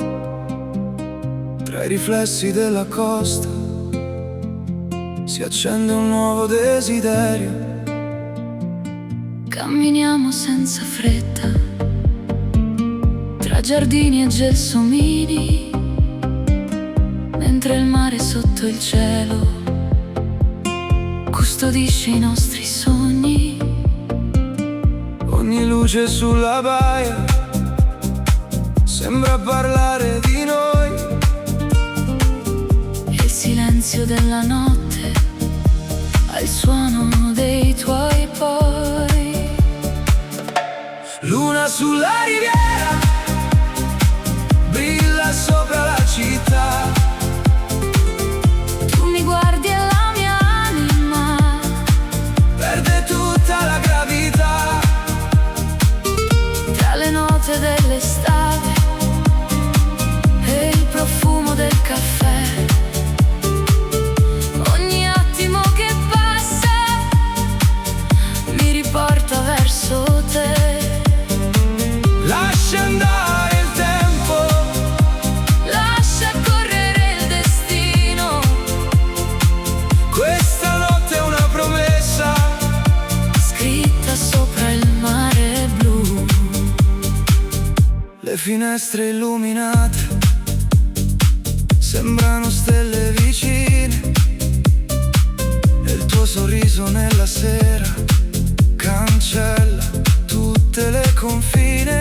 tra i riflessi della costa si accende un nuovo desiderio. Camminiamo senza fretta, tra giardini e gelsomini, mentre il mare sotto il cielo custodisce i nostri sogni. Ogni luce sulla baia sembra parlare di noi, E il silenzio della notte ha il suono dei tuoi poi. luna sulla riviera brilla sopra la città. Tu mi guardi e la mia anima Perde tutta la gravità, tra le note dell'estate e il profumo del caffè. Ogni attimo che passa mi riporta verso te. lascia andare il tempo, Lascia correre il destino, questa notte è una promessa. scritta sopra il mare blu. Le finestre illuminate sembrano stelle vicine, e il tuo sorriso nella sera cancella tutte le confine.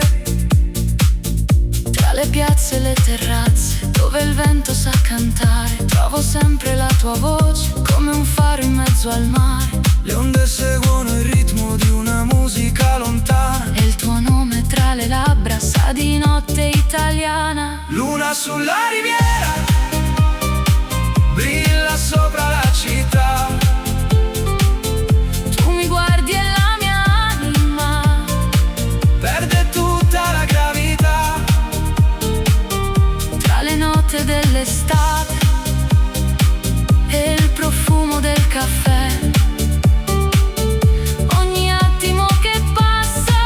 Tra le piazze e le terrazze, dove il vento sa cantare, trovo sempre la tua voce, come un faro in mezzo al mare. Le onde seguono il ritmo di una musica lontana, E il tuo nome tra le labbra sa di notte italiana. luna sulla riviera, brilla sopra la città. Tu mi guardi e la mia anima Perde tutta la gravità. tra le note dell'estate e il profumo del caffè. Ogni attimo che passa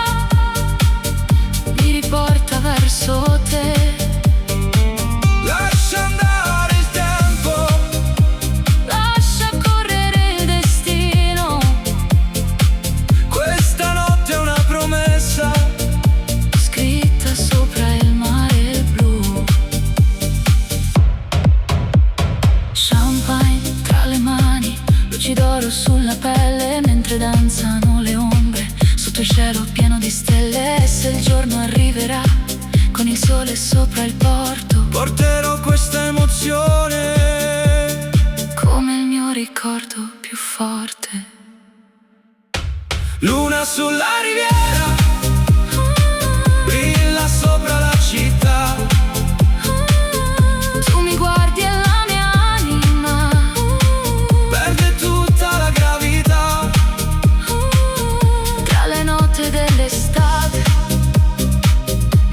mi riporta verso te. Lascia andare il tempo, Lascia correre il destino, questa notte è una promessa, scritta sopra il mare blu. Champagne tra le mani, luci d'oro sulla pelle, mentre danzano le ombre sotto il cielo pieno di stelle. E se il giorno arriverà con il sole sopra il porto, porterò questa emozione. come il mio ricordo più forte. Luna sulla riviera, brilla sopra la città. Tu mi guardi e la mia anima Perde tutta la gravità. tra le note dell'estate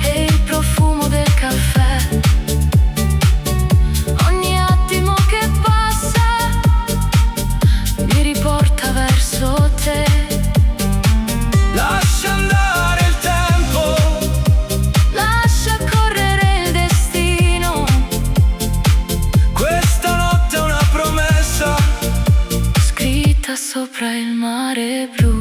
e il profumo del caffè. Ogni attimo che passa mi riporta verso te. Lascia andare il tempo, Lascia correre il destino, questa notte è una promessa, scritta sopra il mare blu.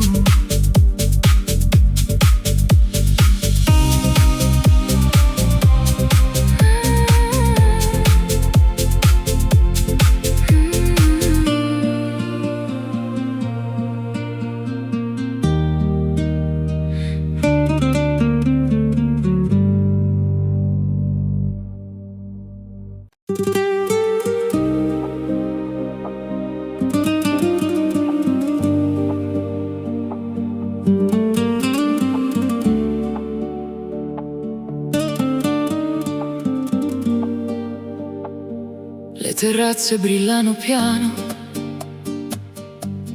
Le terrazze brillano piano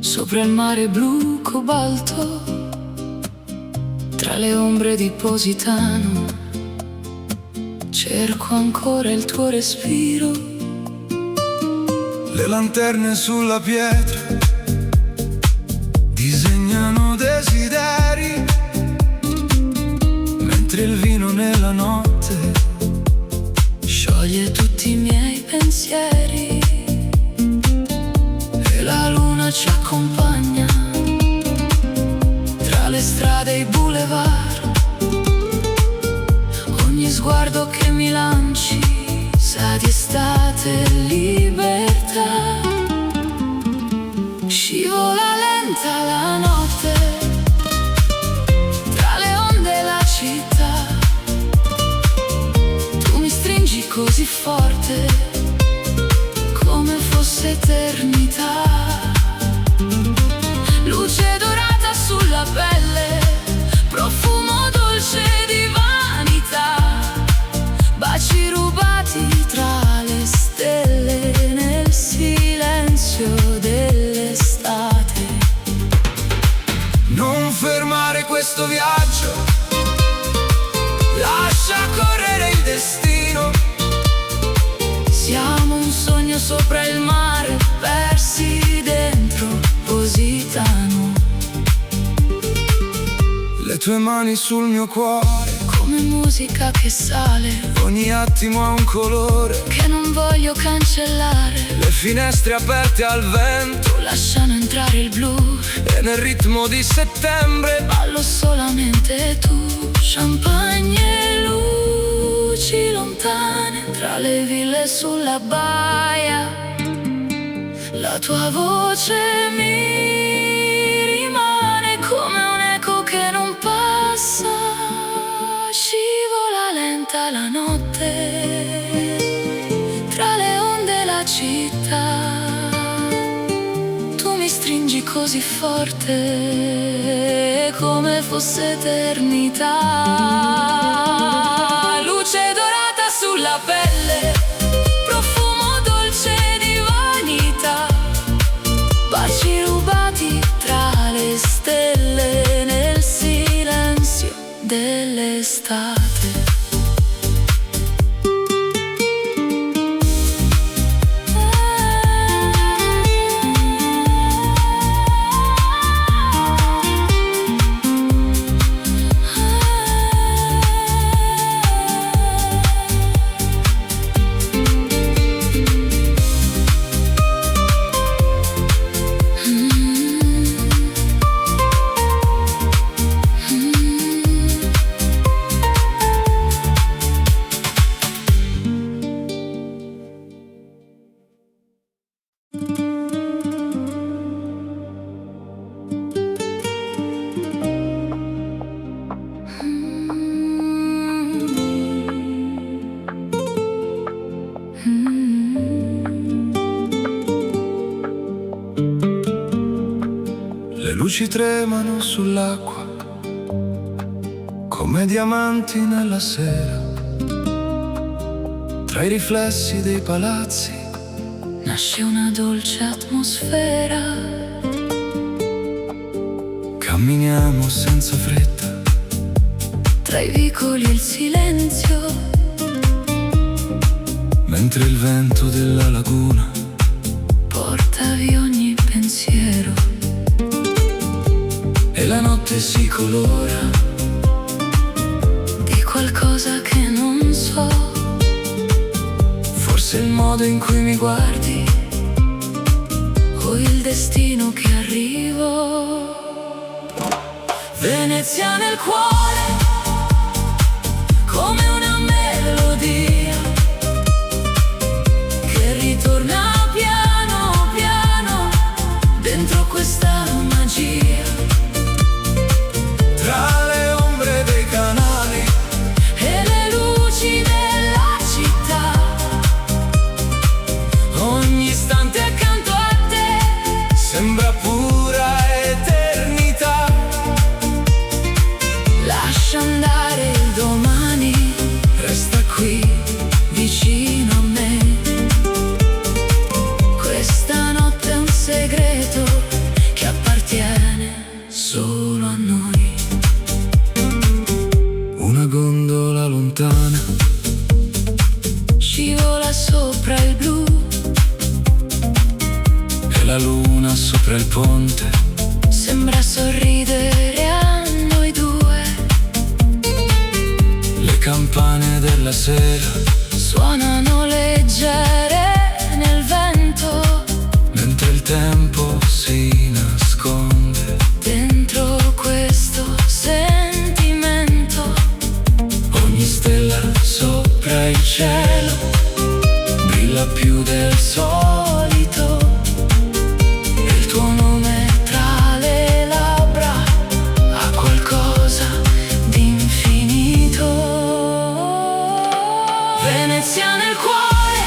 sopra il mare blu cobalto, tra le ombre di Positano cerco ancora il tuo respiro. le lanterne sulla pietra disegnano desideri, mentre il vino nella notte Scioglie tutti i miei pensieri e la luna ci accompagna tra le strade e i boulevard. Ogni sguardo che mi lanci sa di estate e libertà. Scivola lenta la notte tra le onde e la città. Tu mi stringi così forte come fosse eternità. Luce dorata sulla pelle, profumo dolce di vanità. Baci rubati tra le stelle nel silenzio dell'estate. non fermare questo viaggio, lascia correre il destino. Siamo un sogno sopra il mare, persi dentro Positano. Le tue mani sul mio cuore, Come musica che sale, ogni attimo ha un colore. che non voglio cancellare. Le finestre aperte al vento Lasciano entrare il blu, e nel ritmo di settembre ballo solamente tu. Champagne e luci lontane tra le ville sulla baia, la tua voce mi rimane come un'eco che non passa. Scivola lenta la notte, tra le onde la città. Tu mi stringi così forte, come fosse eternità. Luce dorata sulla pelle, profumo dolce di vanità, baci rubati tra le stelle nel silenzio dell'estate. Le luci tremano sull'acqua come diamanti nella sera. Tra i riflessi dei palazzi nasce una dolce atmosfera. camminiamo senza fretta. Tra i vicoli e il silenzio, mentre il vento della laguna porta via ogni pensiero. e la notte si colora di qualcosa che non so. Forse il modo in cui mi guardi O il destino che arrivo. Venezia nel cuore, come una melodia che ritorna piano piano dentro questa magia. tra le ombre dei canali E le luci della città, ogni istante accanto a te sembra pura eternità. Lascia andare il domani, Resta qui vicino a me. Questa notte è un segreto che appartiene solo a noi. una gondola lontana Scivola sopra il blu, e la luna sopra il ponte sembra sorridere a noi due. le campane della sera Suonano leggere nel vento, mentre il tempo si nasconde. dentro questo sentimento. Ogni stella sopra il cielo brilla più del solito, E il tuo nome tra le labbra ha qualcosa di infinito. Venezia nel cuore,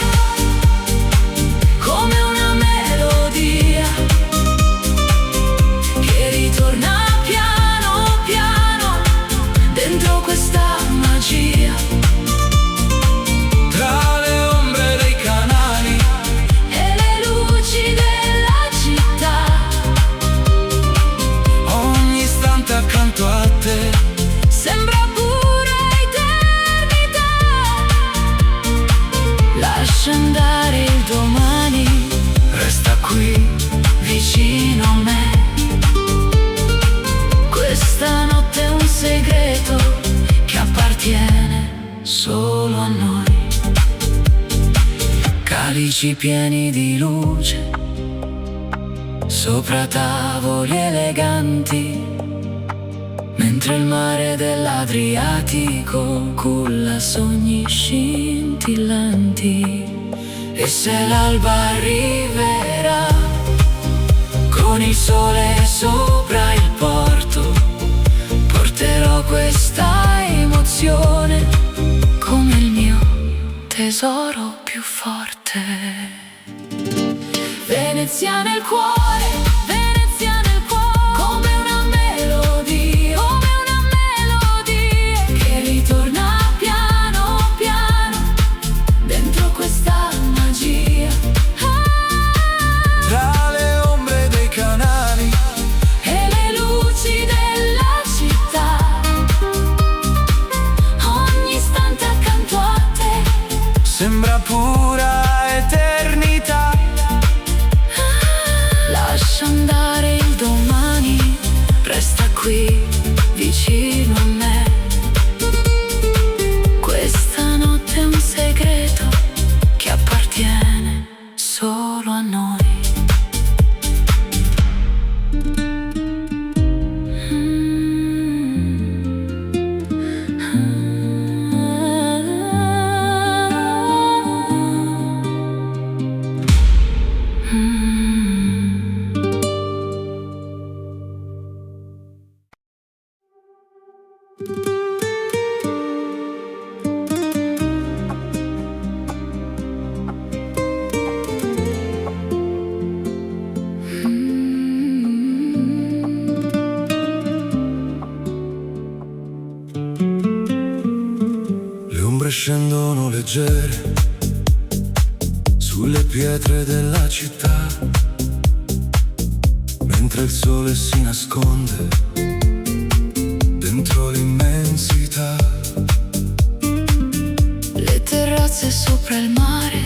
come una melodia che ritorna piano piano dentro questa magia. tra le ombre dei canali E le luci della città, ogni istante accanto a te sembra pura eternità. Lascia andare il domani, resta qui vicino a me. Questa notte è un segreto che appartiene solo a noi. calici pieni di luce sopra tavoli eleganti, mentre il mare dell'Adriatico culla sogni scintillanti. E se l'alba arriverà con il sole sopra il porto, porterò questa emozione come il mio tesoro più forte. Venezia nel cuore, Venezia nel cuore, come una melodia, che ritorna piano piano dentro questa magia. Tra le ombre dei canali E le luci della città, ogni istante accanto a te sembra pura eternità. lascia andare il domani, resta qui vicino a me. Questa notte è un segreto che appartiene solo a noi. Le ombre scendono leggere sulle pietre della città, mentre il sole si nasconde dentro l'immensità. Le terrazze sopra il mare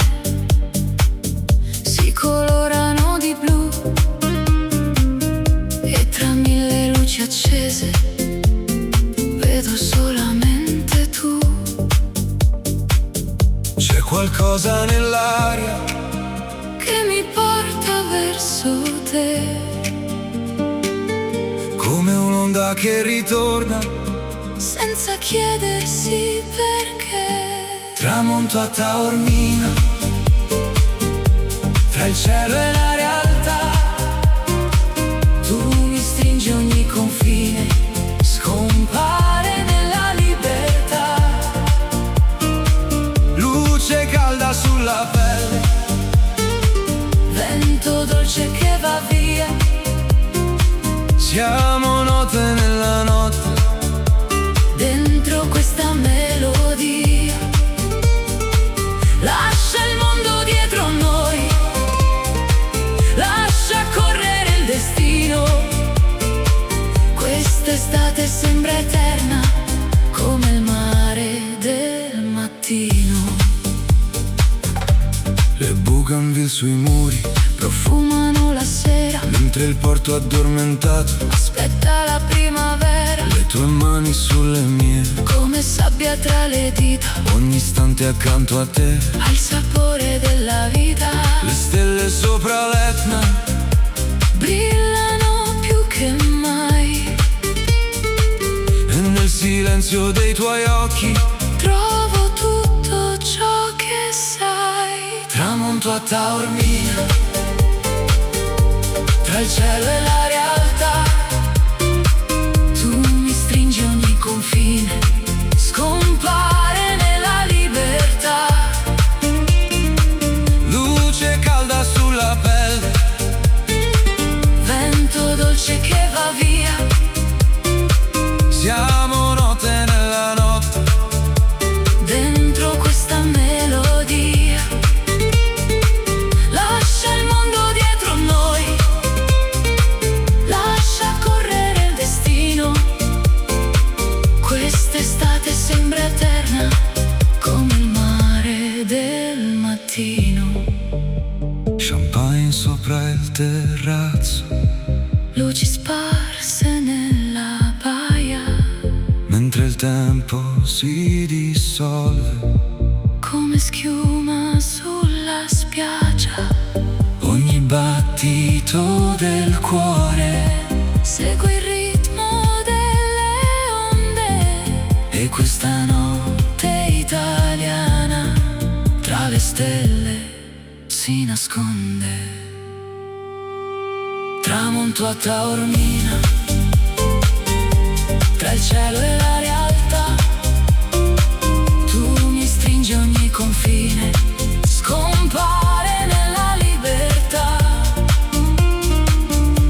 si colorano di blu, e tra mille luci accese vedo solamente tu. C'è qualcosa nell'aria Che mi porta verso te, come un'onda che ritorna senza chiedersi perché. tramonto a Taormina, tra il cielo e la realtà. Tu mi stringi ogni confine, scompare nella libertà. Luce calda sulla pelle, Vento dolce che va via, siamo note nella notte. dentro questa melodia. Lascia il mondo dietro a noi, lascia correre il destino. Quest'estate sembra eterna come il mare del mattino. Le bougainville sui muri, Profumano la sera, mentre il porto addormentato. aspetta la primavera, Le tue mani sulle mie, come sabbia tra le dita, ogni istante accanto a te. al sapore della vita. Le stelle sopra l'Etna, Brillano più che mai, e nel silenzio dei tuoi occhi trovo tutto ciò che sai. tramonto a Taormina, tra il cielo e la realtà. Tu mi stringi ogni confine, scompare nella libertà. Luce calda sulla pelle, Vento dolce che va via, siamo note nella notte. dentro questa melodia. Lascia il mondo dietro a noi, lascia correre il destino. Quest'estate sembra eterna come il mare del mattino. Champagne sopra il terrazzo, Luci sparse nella baia, mentre il tempo si dissolve. come schiuma sulla spiaggia. Ogni battito del cuore Segui il ritmo delle stelle si nasconde. Tramonto a Taormina, tra il cielo e la realtà. Tu mi stringi ogni confine, scompare nella libertà.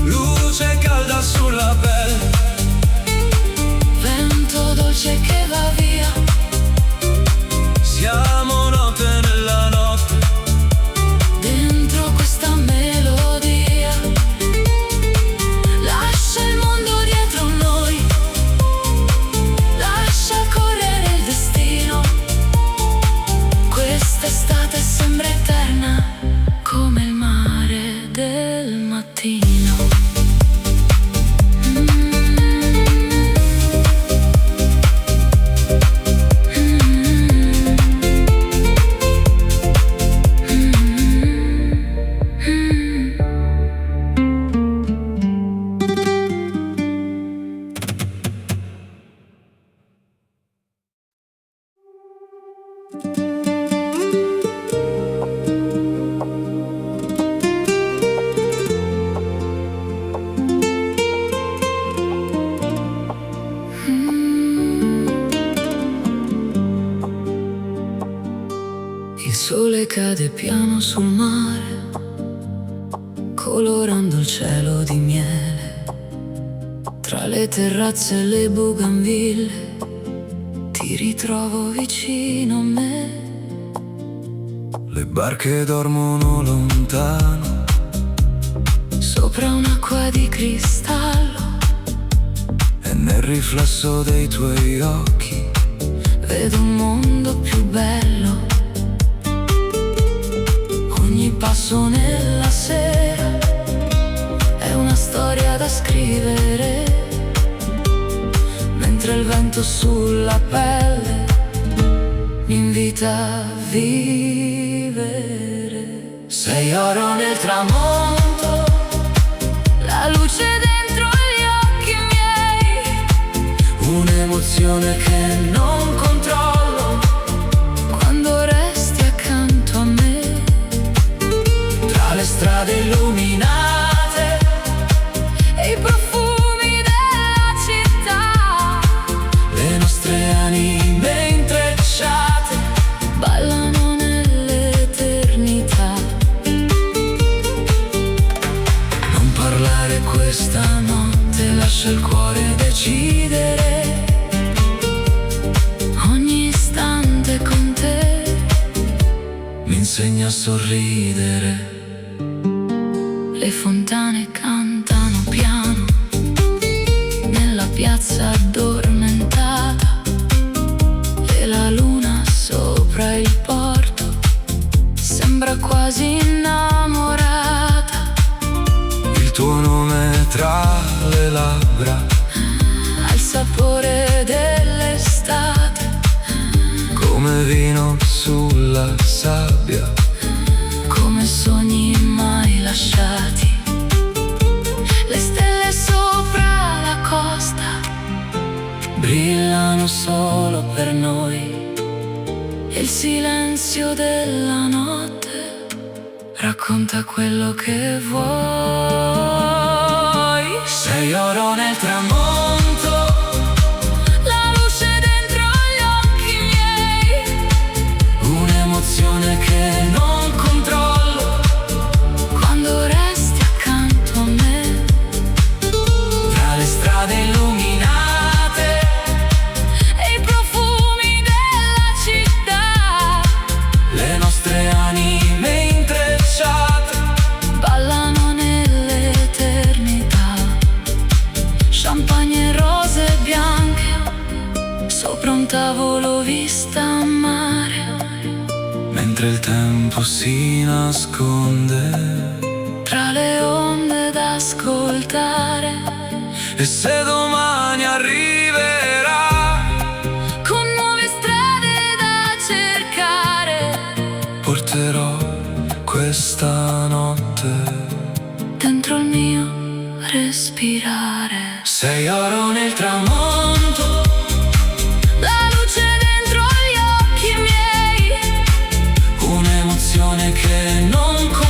Luce calda sulla pelle, Vento dolce che va via. siamo notte nella notte. Dentro questa melodia, lascia il mondo dietro noi, lascia correre il destino. Quest'estate sembra eterna come il mare del mattino. Il sole cade piano sul mare, colorando il cielo di miele. Tra le terrazze e le bougainville ti ritrovo vicino a me. Le barche dormono lontano, Sopra un'acqua di cristallo e nel riflesso dei tuoi occhi vedo un mondo più bello. Ogni passo nella sera è una storia da scrivere, mentre il vento sulla pelle mi invita a vivere. Sei oro nel tramonto, la luce dentro gli occhi miei, un'emozione che non controllo quando resti accanto a me. Tra le strade illuminate e i profumi della città, le nostre anime intrecciate ballano nell'eternità. Non parlare questa notte, lascia il cuore decidere. Ogni istante con te mi insegna a sorridere. Le fontane cantano piano nella piazza addormentata, e la luna sopra il porto sembra quasi innamorata. il tuo nome tra le labbra, Ha il sapore dell'estate, come vino sulla sabbia. come sogni mai lasciati. Le stelle sopra la costa brillano solo per noi, e il silenzio della notte racconta quello che vuoi. Sei oro nel tramonto, la luce dentro gli occhi miei, un'emozione che non controllo quando resti accanto a me. Tra le strade illuminate e i profumi della città, le nostre anime intrecciate ballano nell'eternità. Champagne e rose bianche sopra un tavolo vista a mare, Mentre il tempo si nasconde, tra le onde da ascoltare, e se domani arriverà, con nuove strade da cercare, porterò questa notte dentro il mio respirare. Sei oro nel tramonto, la luce dentro gli occhi miei, un'emozione non